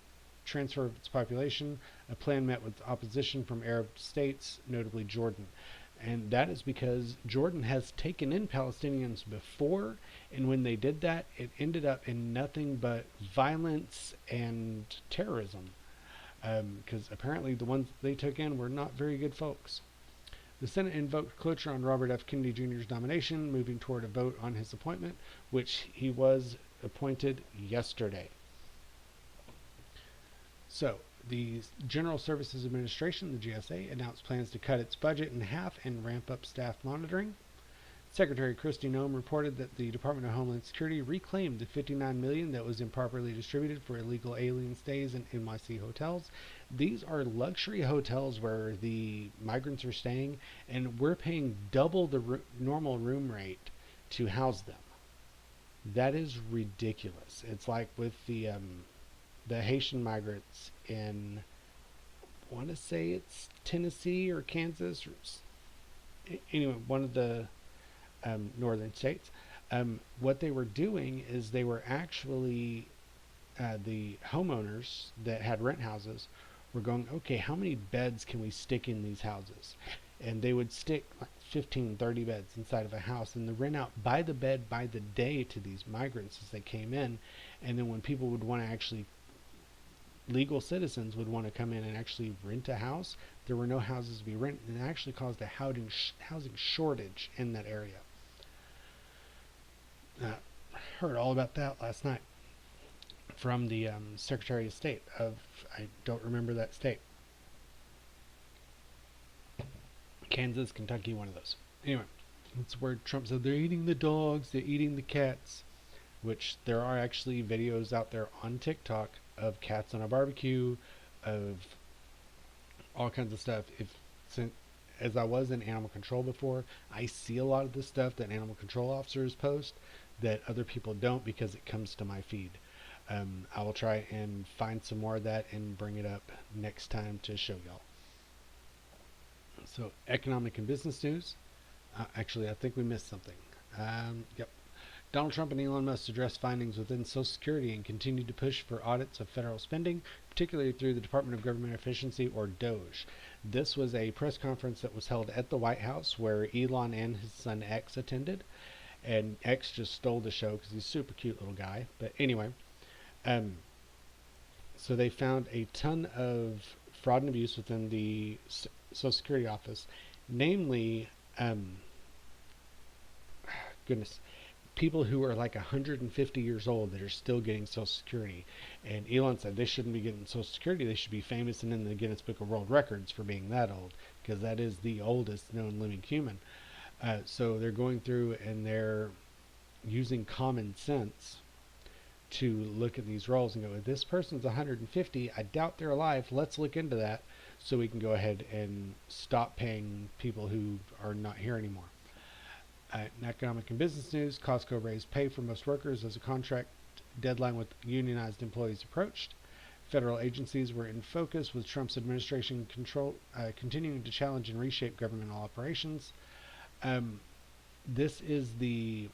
transfer of its population, a plan met with opposition from Arab states, notably Jordan. And that is because Jordan has taken in Palestinians before, and when they did that, it ended up in nothing but violence and terrorism. Because apparently the ones they took in were not very good folks. The Senate invoked cloture on Robert F. Kennedy Jr.'s nomination, moving toward a vote on his appointment, which he was appointed yesterday. So, the General Services Administration, the GSA, announced plans to cut its budget in half and ramp up staff monitoring. Secretary Kristi Noem reported that the Department of Homeland Security reclaimed the $59 million that was improperly distributed for illegal alien stays in NYC hotels. These are luxury hotels where the migrants are staying, and we're paying double the normal room rate to house them. That is ridiculous. It's like with the Haitian migrants in, I want to say it's Tennessee or Kansas, or anyway, one of the northern states. What they were doing is they were actually, the homeowners that had rent houses were going, okay, how many beds can we stick in these houses? And they would stick like 15, 30 beds inside of a house, and they rent out by the bed, by the day to these migrants as they came in. And then when people would want to actually, legal citizens would want to come in and actually rent a house, there were no houses to be rented, and it actually caused a housing shortage in that area. I heard all about that last night from the Secretary of State of, I don't remember that state. Kansas, Kentucky, one of those. Anyway, that's where Trump said they're eating the dogs, they're eating the cats, which there are actually videos out there on TikTok of cats on a barbecue, of all kinds of stuff. As I was in animal control before, I see a lot of the stuff that animal control officers post that other people don't because it comes to my feed. I will try and find some more of that and bring it up next time to show y'all. So, economic and business news. Actually, I think we missed something. Yep. Donald Trump and Elon Musk addressed findings within Social Security and continued to push for audits of federal spending, particularly through the Department of Government Efficiency, or DOGE. This was a press conference that was held at the White House where Elon and his son X attended. And X just stole the show because he's a super cute little guy. But anyway, so they found a ton of fraud and abuse within the Social Security office, namely, people who are like 150 years old that are still getting Social Security. And Elon said they shouldn't be getting Social Security. They should be famous and in the Guinness Book of World Records for being that old, because that is the oldest known living human. So they're going through and they're using common sense to look at these roles and go, if this person's 150, I doubt they're alive. Let's look into that so we can go ahead and stop paying people who are not here anymore. In economic and business news, Costco raised pay for most workers as a contract deadline with unionized employees approached. Federal agencies were in focus with Trump's administration continuing to challenge and reshape governmental operations. This is the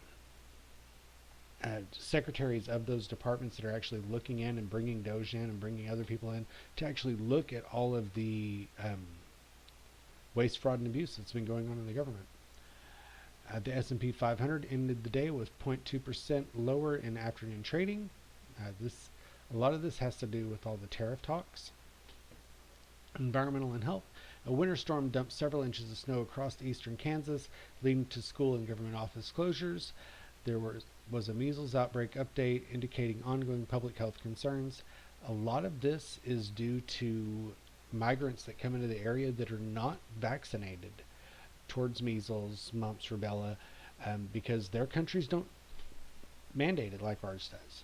secretaries of those departments that are actually looking in and bringing DOGE in and bringing other people in to actually look at all of the waste, fraud, and abuse that's been going on in the government. The S&P 500 ended the day with 0.2% lower in afternoon trading. A lot of this has to do with all the tariff talks. Environmental and health. A winter storm dumped several inches of snow across eastern Kansas, leading to school and government office closures. There was a measles outbreak update indicating ongoing public health concerns. A lot of this is due to migrants that come into the area that are not vaccinated towards measles, mumps, rubella, because their countries don't mandate it like ours does.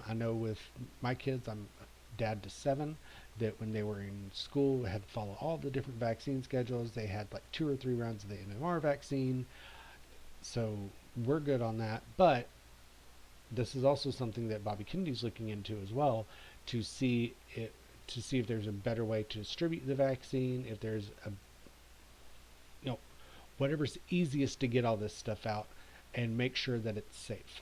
I know with my kids, I'm a dad to 7, that when they were in school, had to follow all the different vaccine schedules. They had like 2 or 3 rounds of the MMR vaccine. So we're good on that. But this is also something that Bobby Kennedy's looking into as well, to see if there's a better way to distribute the vaccine, if there's a, whatever's easiest to get all this stuff out and make sure that it's safe.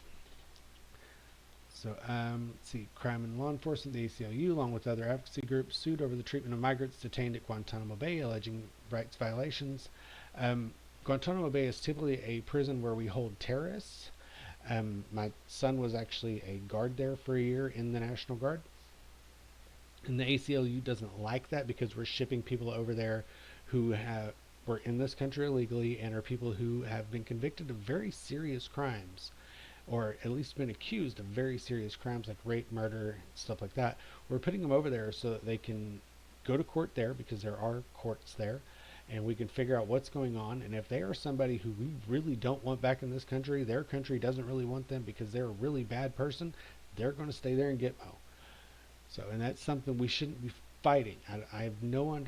Let's see. Crime and Law Enforcement, the ACLU, along with other advocacy groups, sued over the treatment of migrants detained at Guantanamo Bay, alleging rights violations. Um, Guantanamo Bay is typically a prison where we hold terrorists. My son was actually a guard there for a year in the National Guard. And the ACLU doesn't like that because we're shipping people over there who were in this country illegally and are people who have been convicted of very serious crimes, or at least been accused of very serious crimes like rape, murder, stuff like that. We're putting them over there so that they can go to court there, because there are courts there, and we can figure out what's going on. And if they are somebody who we really don't want back in this country, their country doesn't really want them because they're a really bad person, they're going to stay there in Gitmo. So, and that's something we shouldn't be fighting. I have no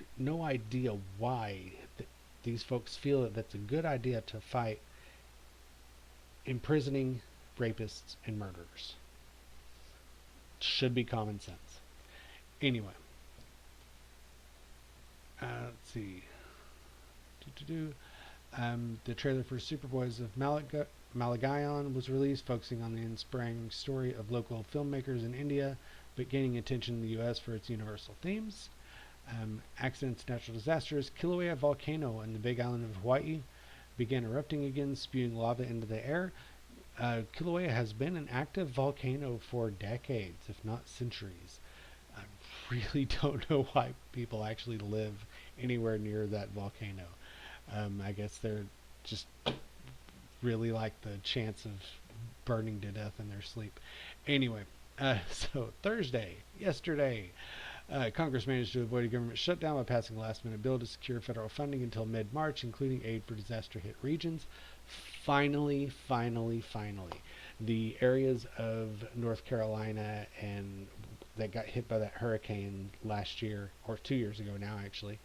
idea why these folks feel that that's a good idea to fight imprisoning rapists and murderers. Should be common sense. Anyway, let's see. The trailer for Superboys of Malagayon was released, focusing on the inspiring story of local filmmakers in India, but gaining attention in the U.S. for its universal themes. Accidents, natural disasters. Kilauea volcano in the Big Island of Hawaii began erupting again, spewing lava into the air. Kilauea has been an active volcano for decades, if not centuries. I really don't know why people actually live anywhere near that volcano. I guess they're just really like the chance of burning to death in their sleep. Anyway, so Thursday, yesterday, Congress managed to avoid a government shutdown by passing a last-minute bill to secure federal funding until mid-March, including aid for disaster-hit regions. Finally, the areas of North Carolina and that got hit by that hurricane last year, or 2 years ago now, actually.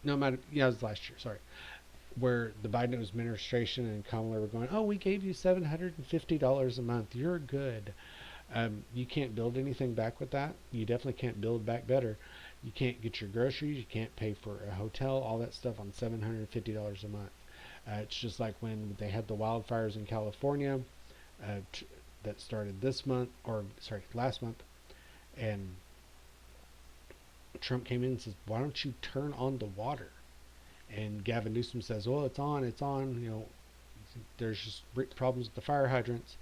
No, it was last year, sorry. Where the Biden administration and Kamala were going, oh, we gave you $750 a month. You're good. You can't build anything back with that. You definitely can't build back better. You can't get your groceries. You can't pay for a hotel, all that stuff on $750 a month. It's just like when they had the wildfires in California that started last month. And Trump came in and says, why don't you turn on the water? And Gavin Newsom says, well, it's on. There's just problems with the fire hydrants.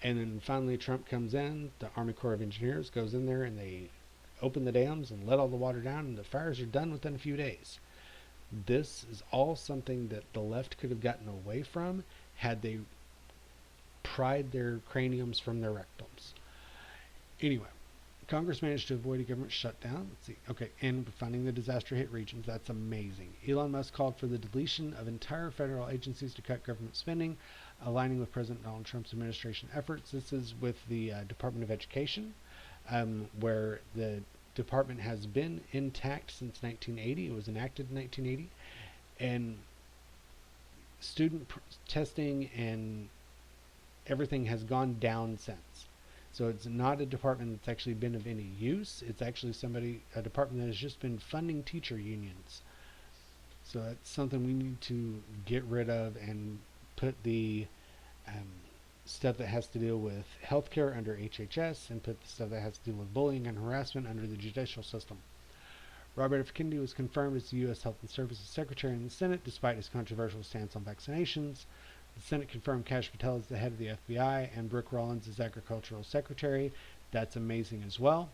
And then finally Trump comes in, the Army Corps of Engineers goes in there and they open the dams and let all the water down, and the fires are done within a few days. This is all something that the left could have gotten away from had they pried their craniums from their rectums. Anyway, Congress managed to avoid a government shutdown. Let's see. Okay, and funding the disaster-hit regions. That's amazing. Elon Musk called for the deletion of entire federal agencies to cut government spending, aligning with President Donald Trump's administration efforts. This is with the Department of Education, where the department has been intact since 1980. It was enacted in 1980. And student testing and everything has gone down since. So it's not a department that's actually been of any use. It's actually a department that has just been funding teacher unions. So that's something we need to get rid of and put the stuff that has to deal with healthcare under HHS, and put the stuff that has to do with bullying and harassment under the judicial system. Robert F. Kennedy was confirmed as the U.S. Health and Services Secretary in the Senate, despite his controversial stance on vaccinations. The Senate confirmed Kash Patel as the head of the FBI and Brooke Rollins as Agricultural Secretary. That's amazing as well.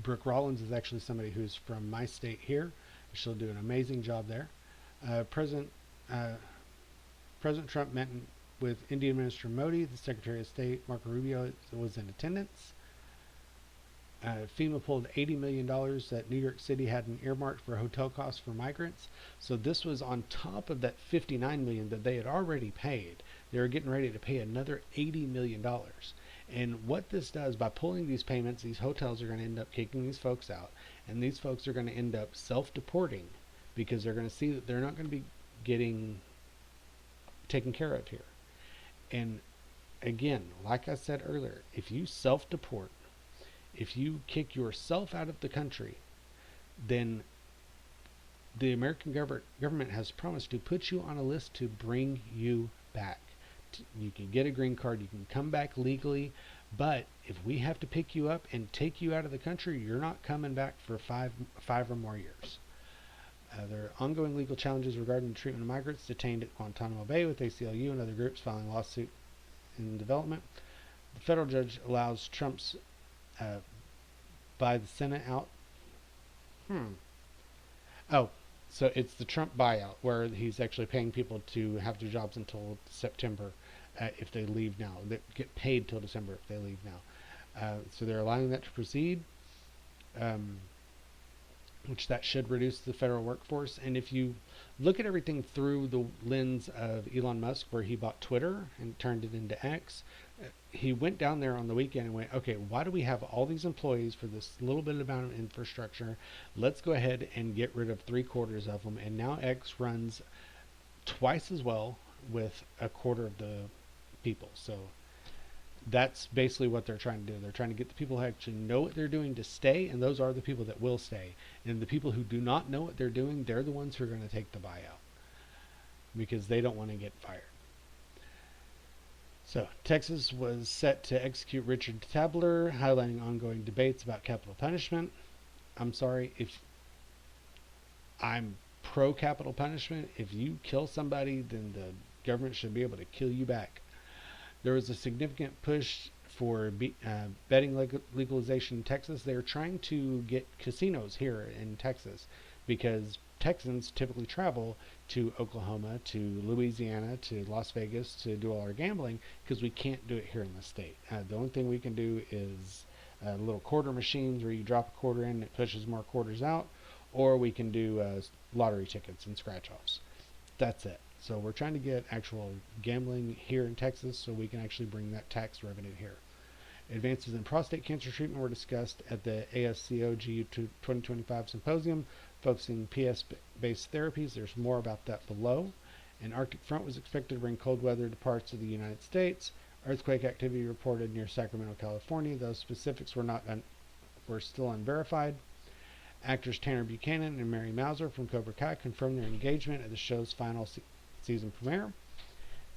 Brooke Rollins is actually somebody who's from my state here. She'll do an amazing job there. President Trump met with Indian Minister Modi. The Secretary of State, Marco Rubio, was in attendance. FEMA pulled $80 million that New York City had an earmarked for hotel costs for migrants. So this was on top of that $59 million that they had already paid. They were getting ready to pay another $80 million. And what this does, by pulling these payments, these hotels are going to end up kicking these folks out. And these folks are going to end up self-deporting, because they're going to see that they're not going to be getting taken care of here. And again, like I said earlier, if you self-deport, if you kick yourself out of the country, then The American government has promised to put you on a list to bring you back. You can get a green card, you can come back legally, but if we have to pick you up and take you out of the country, you're not coming back for five or more years. There are ongoing legal challenges regarding the treatment of migrants detained at Guantanamo Bay, with ACLU and other groups filing lawsuit in development. The federal judge allows Trump's buy the Senate out. Oh, so it's the Trump buyout where he's actually paying people to have their jobs until September if they leave now. They get paid till December if they leave now. So they're allowing that to proceed. Which that should reduce the federal workforce. And if you look at everything through the lens of Elon Musk, where he bought Twitter and turned it into X, he went down there on the weekend and went, okay, why do we have all these employees for this little bit amount of infrastructure? Let's go ahead and get rid of 3/4 of them. And now X runs twice as well with 1/4 of the people. So that's basically what they're trying to do. They're trying to get the people who actually know what they're doing to stay, and those are the people that will stay. And the people who do not know what they're doing, they're the ones who are going to take the buyout because they don't want to get fired. So, Texas was set to execute Richard Tabler, highlighting ongoing debates about capital punishment. I'm sorry, if I'm pro capital punishment, if you kill somebody, then the government should be able to kill you back. There was a significant push for betting legalization in Texas. They're trying to get casinos here in Texas because Texans typically travel to Oklahoma, to Louisiana, to Las Vegas to do all our gambling because we can't do it here in the state. The only thing we can do is little quarter machines where you drop a quarter in and it pushes more quarters out, or we can do lottery tickets and scratch-offs. That's it. So we're trying to get actual gambling here in Texas so we can actually bring that tax revenue here. Advances in prostate cancer treatment were discussed at the ASCO GU 2025 symposium focusing PS-based therapies. There's more about that below. An Arctic front was expected to bring cold weather to parts of the United States. Earthquake activity reported near Sacramento, California. Those specifics were still unverified. Actors Tanner Buchanan and Mary Mauser from Cobra Kai confirmed their engagement at the show's final season premiere.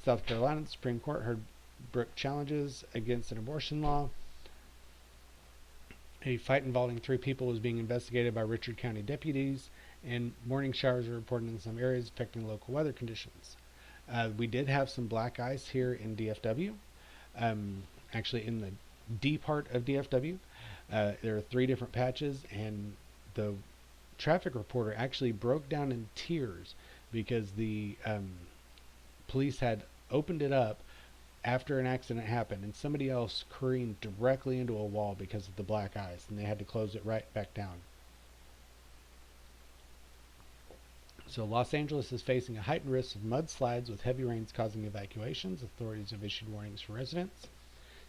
South Carolina, the Supreme Court heard Brooke challenges against an abortion law. A fight involving 3 people was being investigated by Richard County deputies, and morning showers are reported in some areas affecting local weather conditions. We did have some black ice here in DFW, actually in the D part of DFW. There are 3 different patches, and the traffic reporter actually broke down in tears because the police had opened it up after an accident happened and somebody else careened directly into a wall because of the black ice, and they had to close it right back down. So Los Angeles is facing a heightened risk of mudslides with heavy rains causing evacuations. Authorities have issued warnings for residents.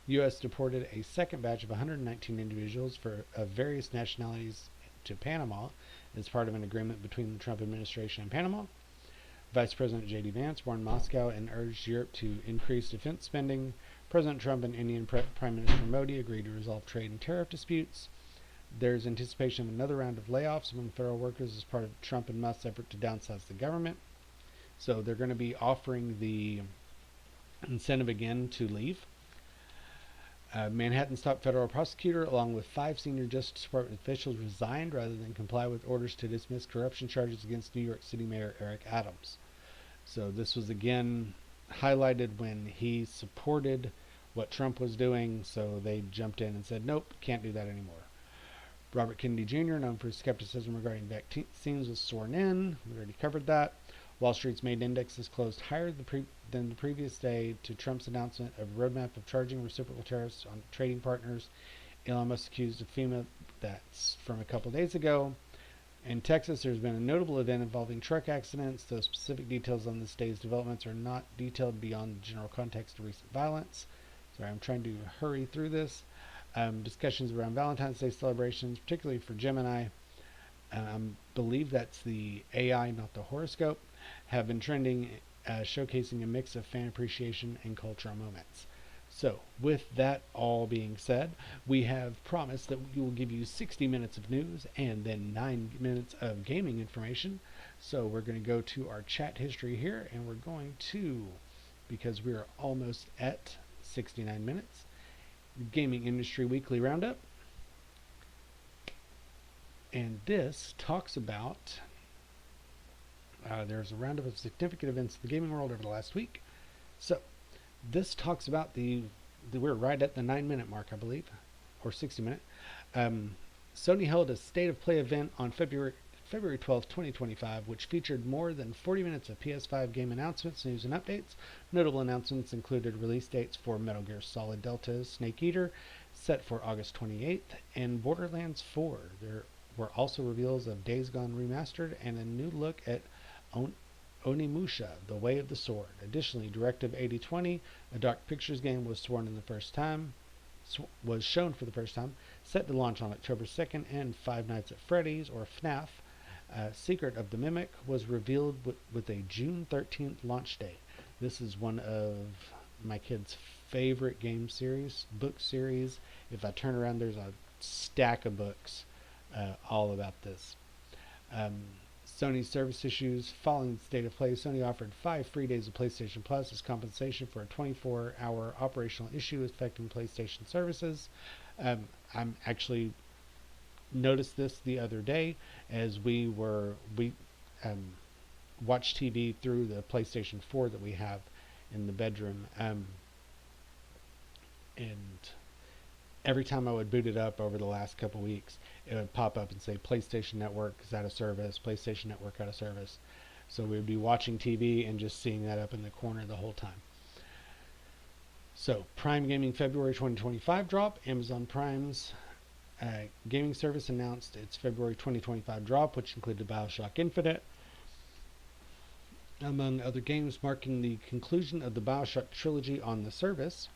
U.S. deported a second batch of 119 individuals of various nationalities to Panama as part of an agreement between the Trump administration and Panama. Vice President J.D. Vance warned Moscow and urged Europe to increase defense spending. President Trump and Indian Prime Minister Modi agreed to resolve trade and tariff disputes. There's anticipation of another round of layoffs among federal workers as part of Trump and Musk's effort to downsize the government. So they're going to be offering the incentive again to leave. Manhattan's top federal prosecutor, along with 5 senior Justice Department officials, resigned rather than comply with orders to dismiss corruption charges against New York City Mayor Eric Adams. So this was again highlighted when he supported what Trump was doing, so they jumped in and said, nope, can't do that anymore. Robert Kennedy Jr., known for his skepticism regarding vaccines, was sworn in. We already covered that. Wall Street's main indexes closed higher than the previous day to Trump's announcement of a roadmap of charging reciprocal tariffs on trading partners. Elon Musk accused of FEMA, that's from a couple days ago. In Texas, there's been a notable event involving truck accidents. Those specific details on this day's developments are not detailed beyond the general context of recent violence. Sorry, I'm trying to hurry through this. Discussions around Valentine's Day celebrations, particularly for Gemini, believe that's the AI, not the horoscope, have been trending, showcasing a mix of fan appreciation and cultural moments. So, with that all being said, we have promised that we will give you 60 minutes of news and then 9 minutes of gaming information. So we're going to go to our chat history here, and we're going to, because we are almost at 69 minutes, Gaming Industry Weekly Roundup. And this talks about, there's a roundup of significant events in the gaming world over the last week. So this talks about we're right at the 9-minute mark, I believe, or 60-minute. Sony held a State of Play event on February 12th, 2025, which featured more than 40 minutes of PS5 game announcements, news, and updates. Notable announcements included release dates for Metal Gear Solid Delta Snake Eater, set for August 28th, and Borderlands 4. There were also reveals of Days Gone Remastered and a new look at Onimusha, The Way of the Sword. Additionally, Directive 8020, a Dark Pictures game, was shown for the first time, set to launch on October 2nd, and Five Nights at Freddy's, or FNAF, Secret of the Mimic, was revealed with a June 13th launch date. This is one of my kids' favorite game series, book series. If I turn around, there's a stack of books all about this. Sony's service issues. Following the State of Play, Sony offered 5 free days of PlayStation Plus as compensation for a 24-hour operational issue affecting PlayStation services. I'm actually noticed this the other day as we watched TV through the PlayStation 4 that we have in the bedroom, and every time I would boot it up over the last couple weeks, it would pop up and say PlayStation Network is out of service, PlayStation Network out of service. So we would be watching TV and just seeing that up in the corner the whole time. So Prime Gaming February 2025 drop. Amazon Prime's gaming service announced its February 2025 drop, which included BioShock Infinite, among other games, marking the conclusion of the BioShock trilogy on the service.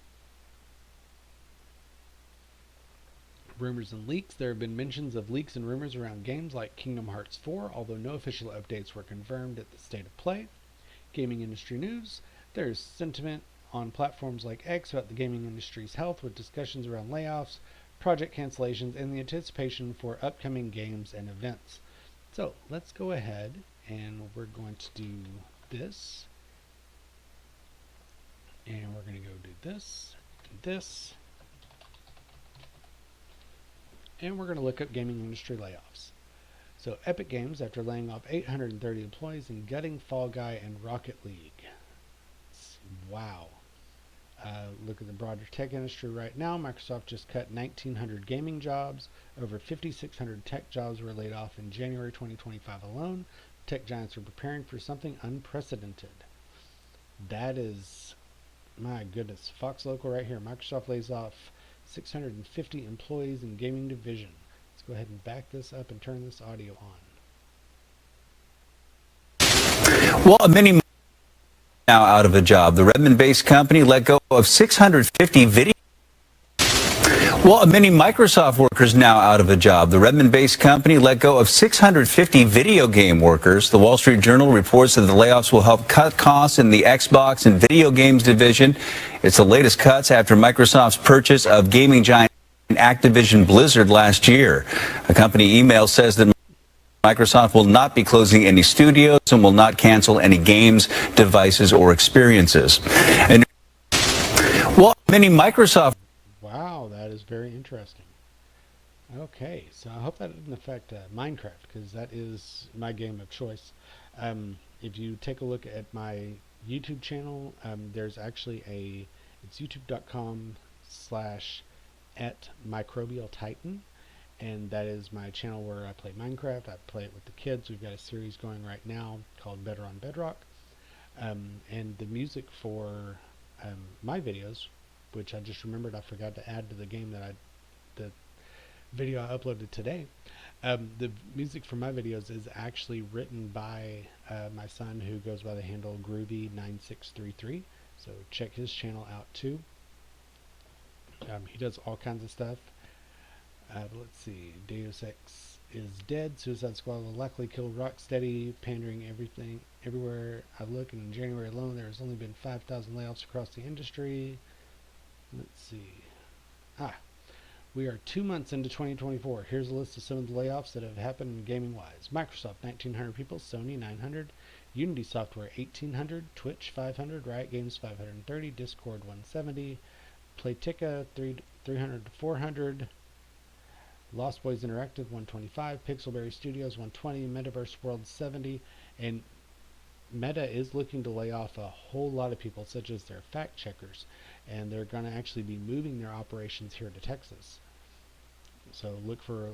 Rumors and leaks. There have been mentions of leaks and rumors around games like Kingdom Hearts 4, although no official updates were confirmed at the State of Play. Gaming industry news. There's sentiment on platforms like X about the gaming industry's health, with discussions around layoffs, project cancellations, and the anticipation for upcoming games and events. So let's go ahead and we're going to do this. And we're going to go do this, and we're going to look up gaming industry layoffs. So Epic Games, after laying off 830 employees and gutting Fall Guy and Rocket League. Wow. Look at the broader tech industry right now. Microsoft just cut 1,900 gaming jobs. Over 5,600 tech jobs were laid off in January 2025 alone. Tech giants are preparing for something unprecedented. That is, my goodness, Fox Local right here. Microsoft lays off 650 employees in gaming division. Let's go ahead and back this up and turn this audio on. Well, many now out of a job. The Redmond-based company let go of 650 video. Well, many Microsoft workers now out of a job. The Redmond-based company let go of 650 video game workers. The Wall Street Journal reports that the layoffs will help cut costs in the Xbox and video games division. It's the latest cuts after Microsoft's purchase of gaming giant Activision Blizzard last year. A company email says that Microsoft will not be closing any studios and will not cancel any games, devices, or experiences. And well, many Microsoft. Wow, that is very interesting. Okay, so I hope that didn't affect Minecraft, because that is my game of choice. If you take a look at my YouTube channel, there's actually it's youtube.com/@microbialtitan, and that is my channel where I play Minecraft. I play it with the kids. We've got a series going right now called Better on Bedrock, and the music for my videos, which I just remembered I forgot to add to the video I uploaded today. The music for my videos is actually written by my son, who goes by the handle Groovy9633. So check his channel out too. He does all kinds of stuff. Let's see. Deus Ex is dead. Suicide Squad will likely kill Rocksteady, pandering everywhere I look. And in January alone, there has only been 5,000 layoffs across the industry. Let's see. We are 2 months into 2024. Here's a list of some of the layoffs that have happened gaming-wise. Microsoft, 1,900 people. Sony, 900. Unity Software, 1,800. Twitch, 500. Riot Games, 530. Discord, 170. Playtika, 300 to 400. Lost Boys Interactive, 125. Pixelberry Studios, 120. Metaverse World, 70. And Meta is looking to lay off a whole lot of people, such as their fact checkers, and they're going to actually be moving their operations here to Texas. So look for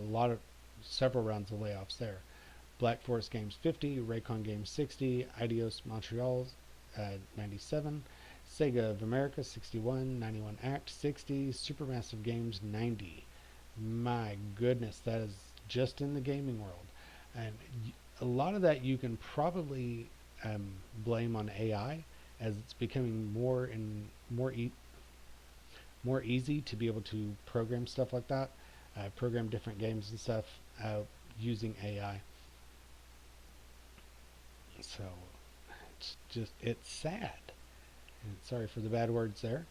several rounds of layoffs there. Black Forest Games 50, Raycon Games 60, Idios Montreal 97, Sega of America 61, 91 Act 60, Supermassive Games 90. My goodness, that is just in the gaming world. And a lot of that you can probably blame on AI, as it's becoming more easy to be able to program stuff like that, program different games and stuff using AI. So it's sad. And sorry for the bad words there.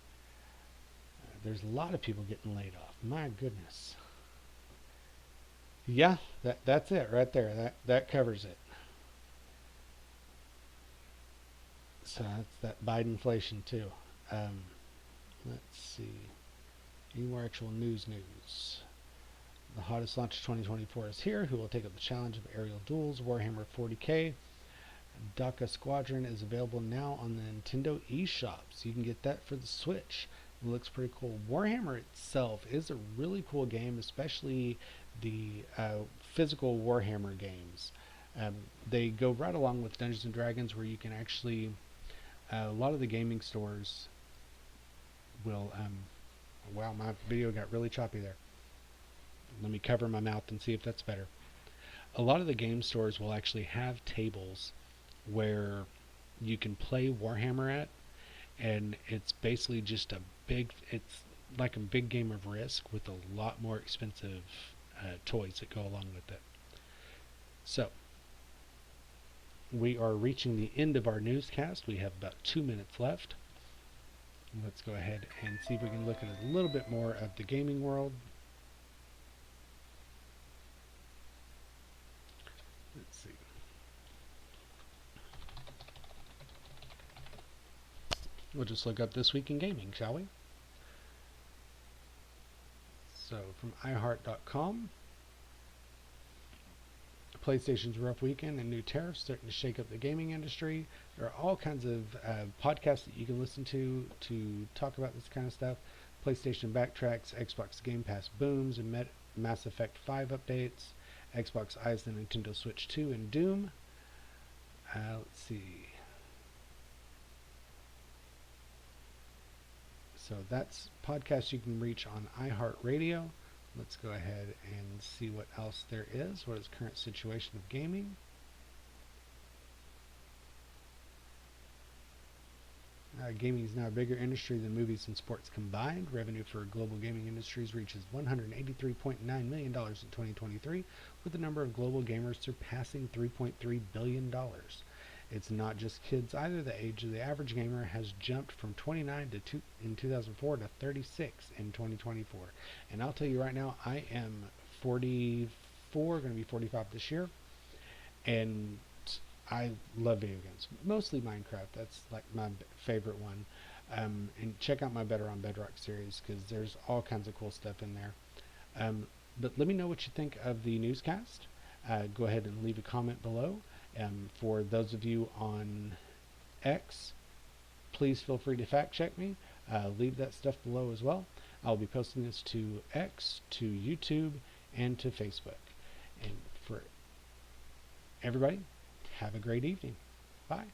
There's a lot of people getting laid off. My goodness. Yeah, that's it right there. That covers it. So that's that Bidenflation too. Let's see. Any more actual news? The hottest launch of 2024 is here. Who will take up the challenge of aerial duels? Warhammer 40k. Daka Squadron is available now on the Nintendo eShop, so you can get that for the Switch. It looks pretty cool. Warhammer itself is a really cool game, especially the physical Warhammer games. They go right along with Dungeons and Dragons, where you can actually a lot of the gaming stores will wow, my video got really choppy there. Let me cover my mouth and see if that's better. A lot of the game stores will actually have tables where you can play Warhammer at, and it's basically just it's like a big game of Risk with a lot more expensive toys that go along with it. So we are reaching the end of our newscast. We have about 2 minutes left. Let's go ahead and see if we can look at a little bit more of the gaming world. Let's see. We'll just look up This Week in Gaming, shall we? So from iHeart.com, PlayStation's rough weekend and new tariffs starting to shake up the gaming industry. There are all kinds of podcasts that you can listen to talk about this kind of stuff. PlayStation backtracks, Xbox Game Pass booms, and Mass Effect 5 updates. Xbox eyes the Nintendo Switch 2 and Doom. Let's see. So that's podcasts you can reach on iHeartRadio. Let's go ahead and see what else there is. What is the current situation of gaming? Gaming is now a bigger industry than movies and sports combined. Revenue for global gaming industries reaches $183.9 million in 2023, with the number of global gamers surpassing $3.3 billion. It's not just kids either. The age of the average gamer has jumped from 29 in 2004 to 36 in 2024. And I'll tell you right now, I am 44, going to be 45 this year, and I love video games. Mostly Minecraft. That's like my favorite one. And check out my Better on Bedrock series, because there's all kinds of cool stuff in there. But let me know what you think of the newscast. Go ahead and leave a comment below. For those of you on X, please feel free to fact check me. Leave that stuff below as well. I'll be posting this to X, to YouTube, and to Facebook. And for everybody, have a great evening. Bye.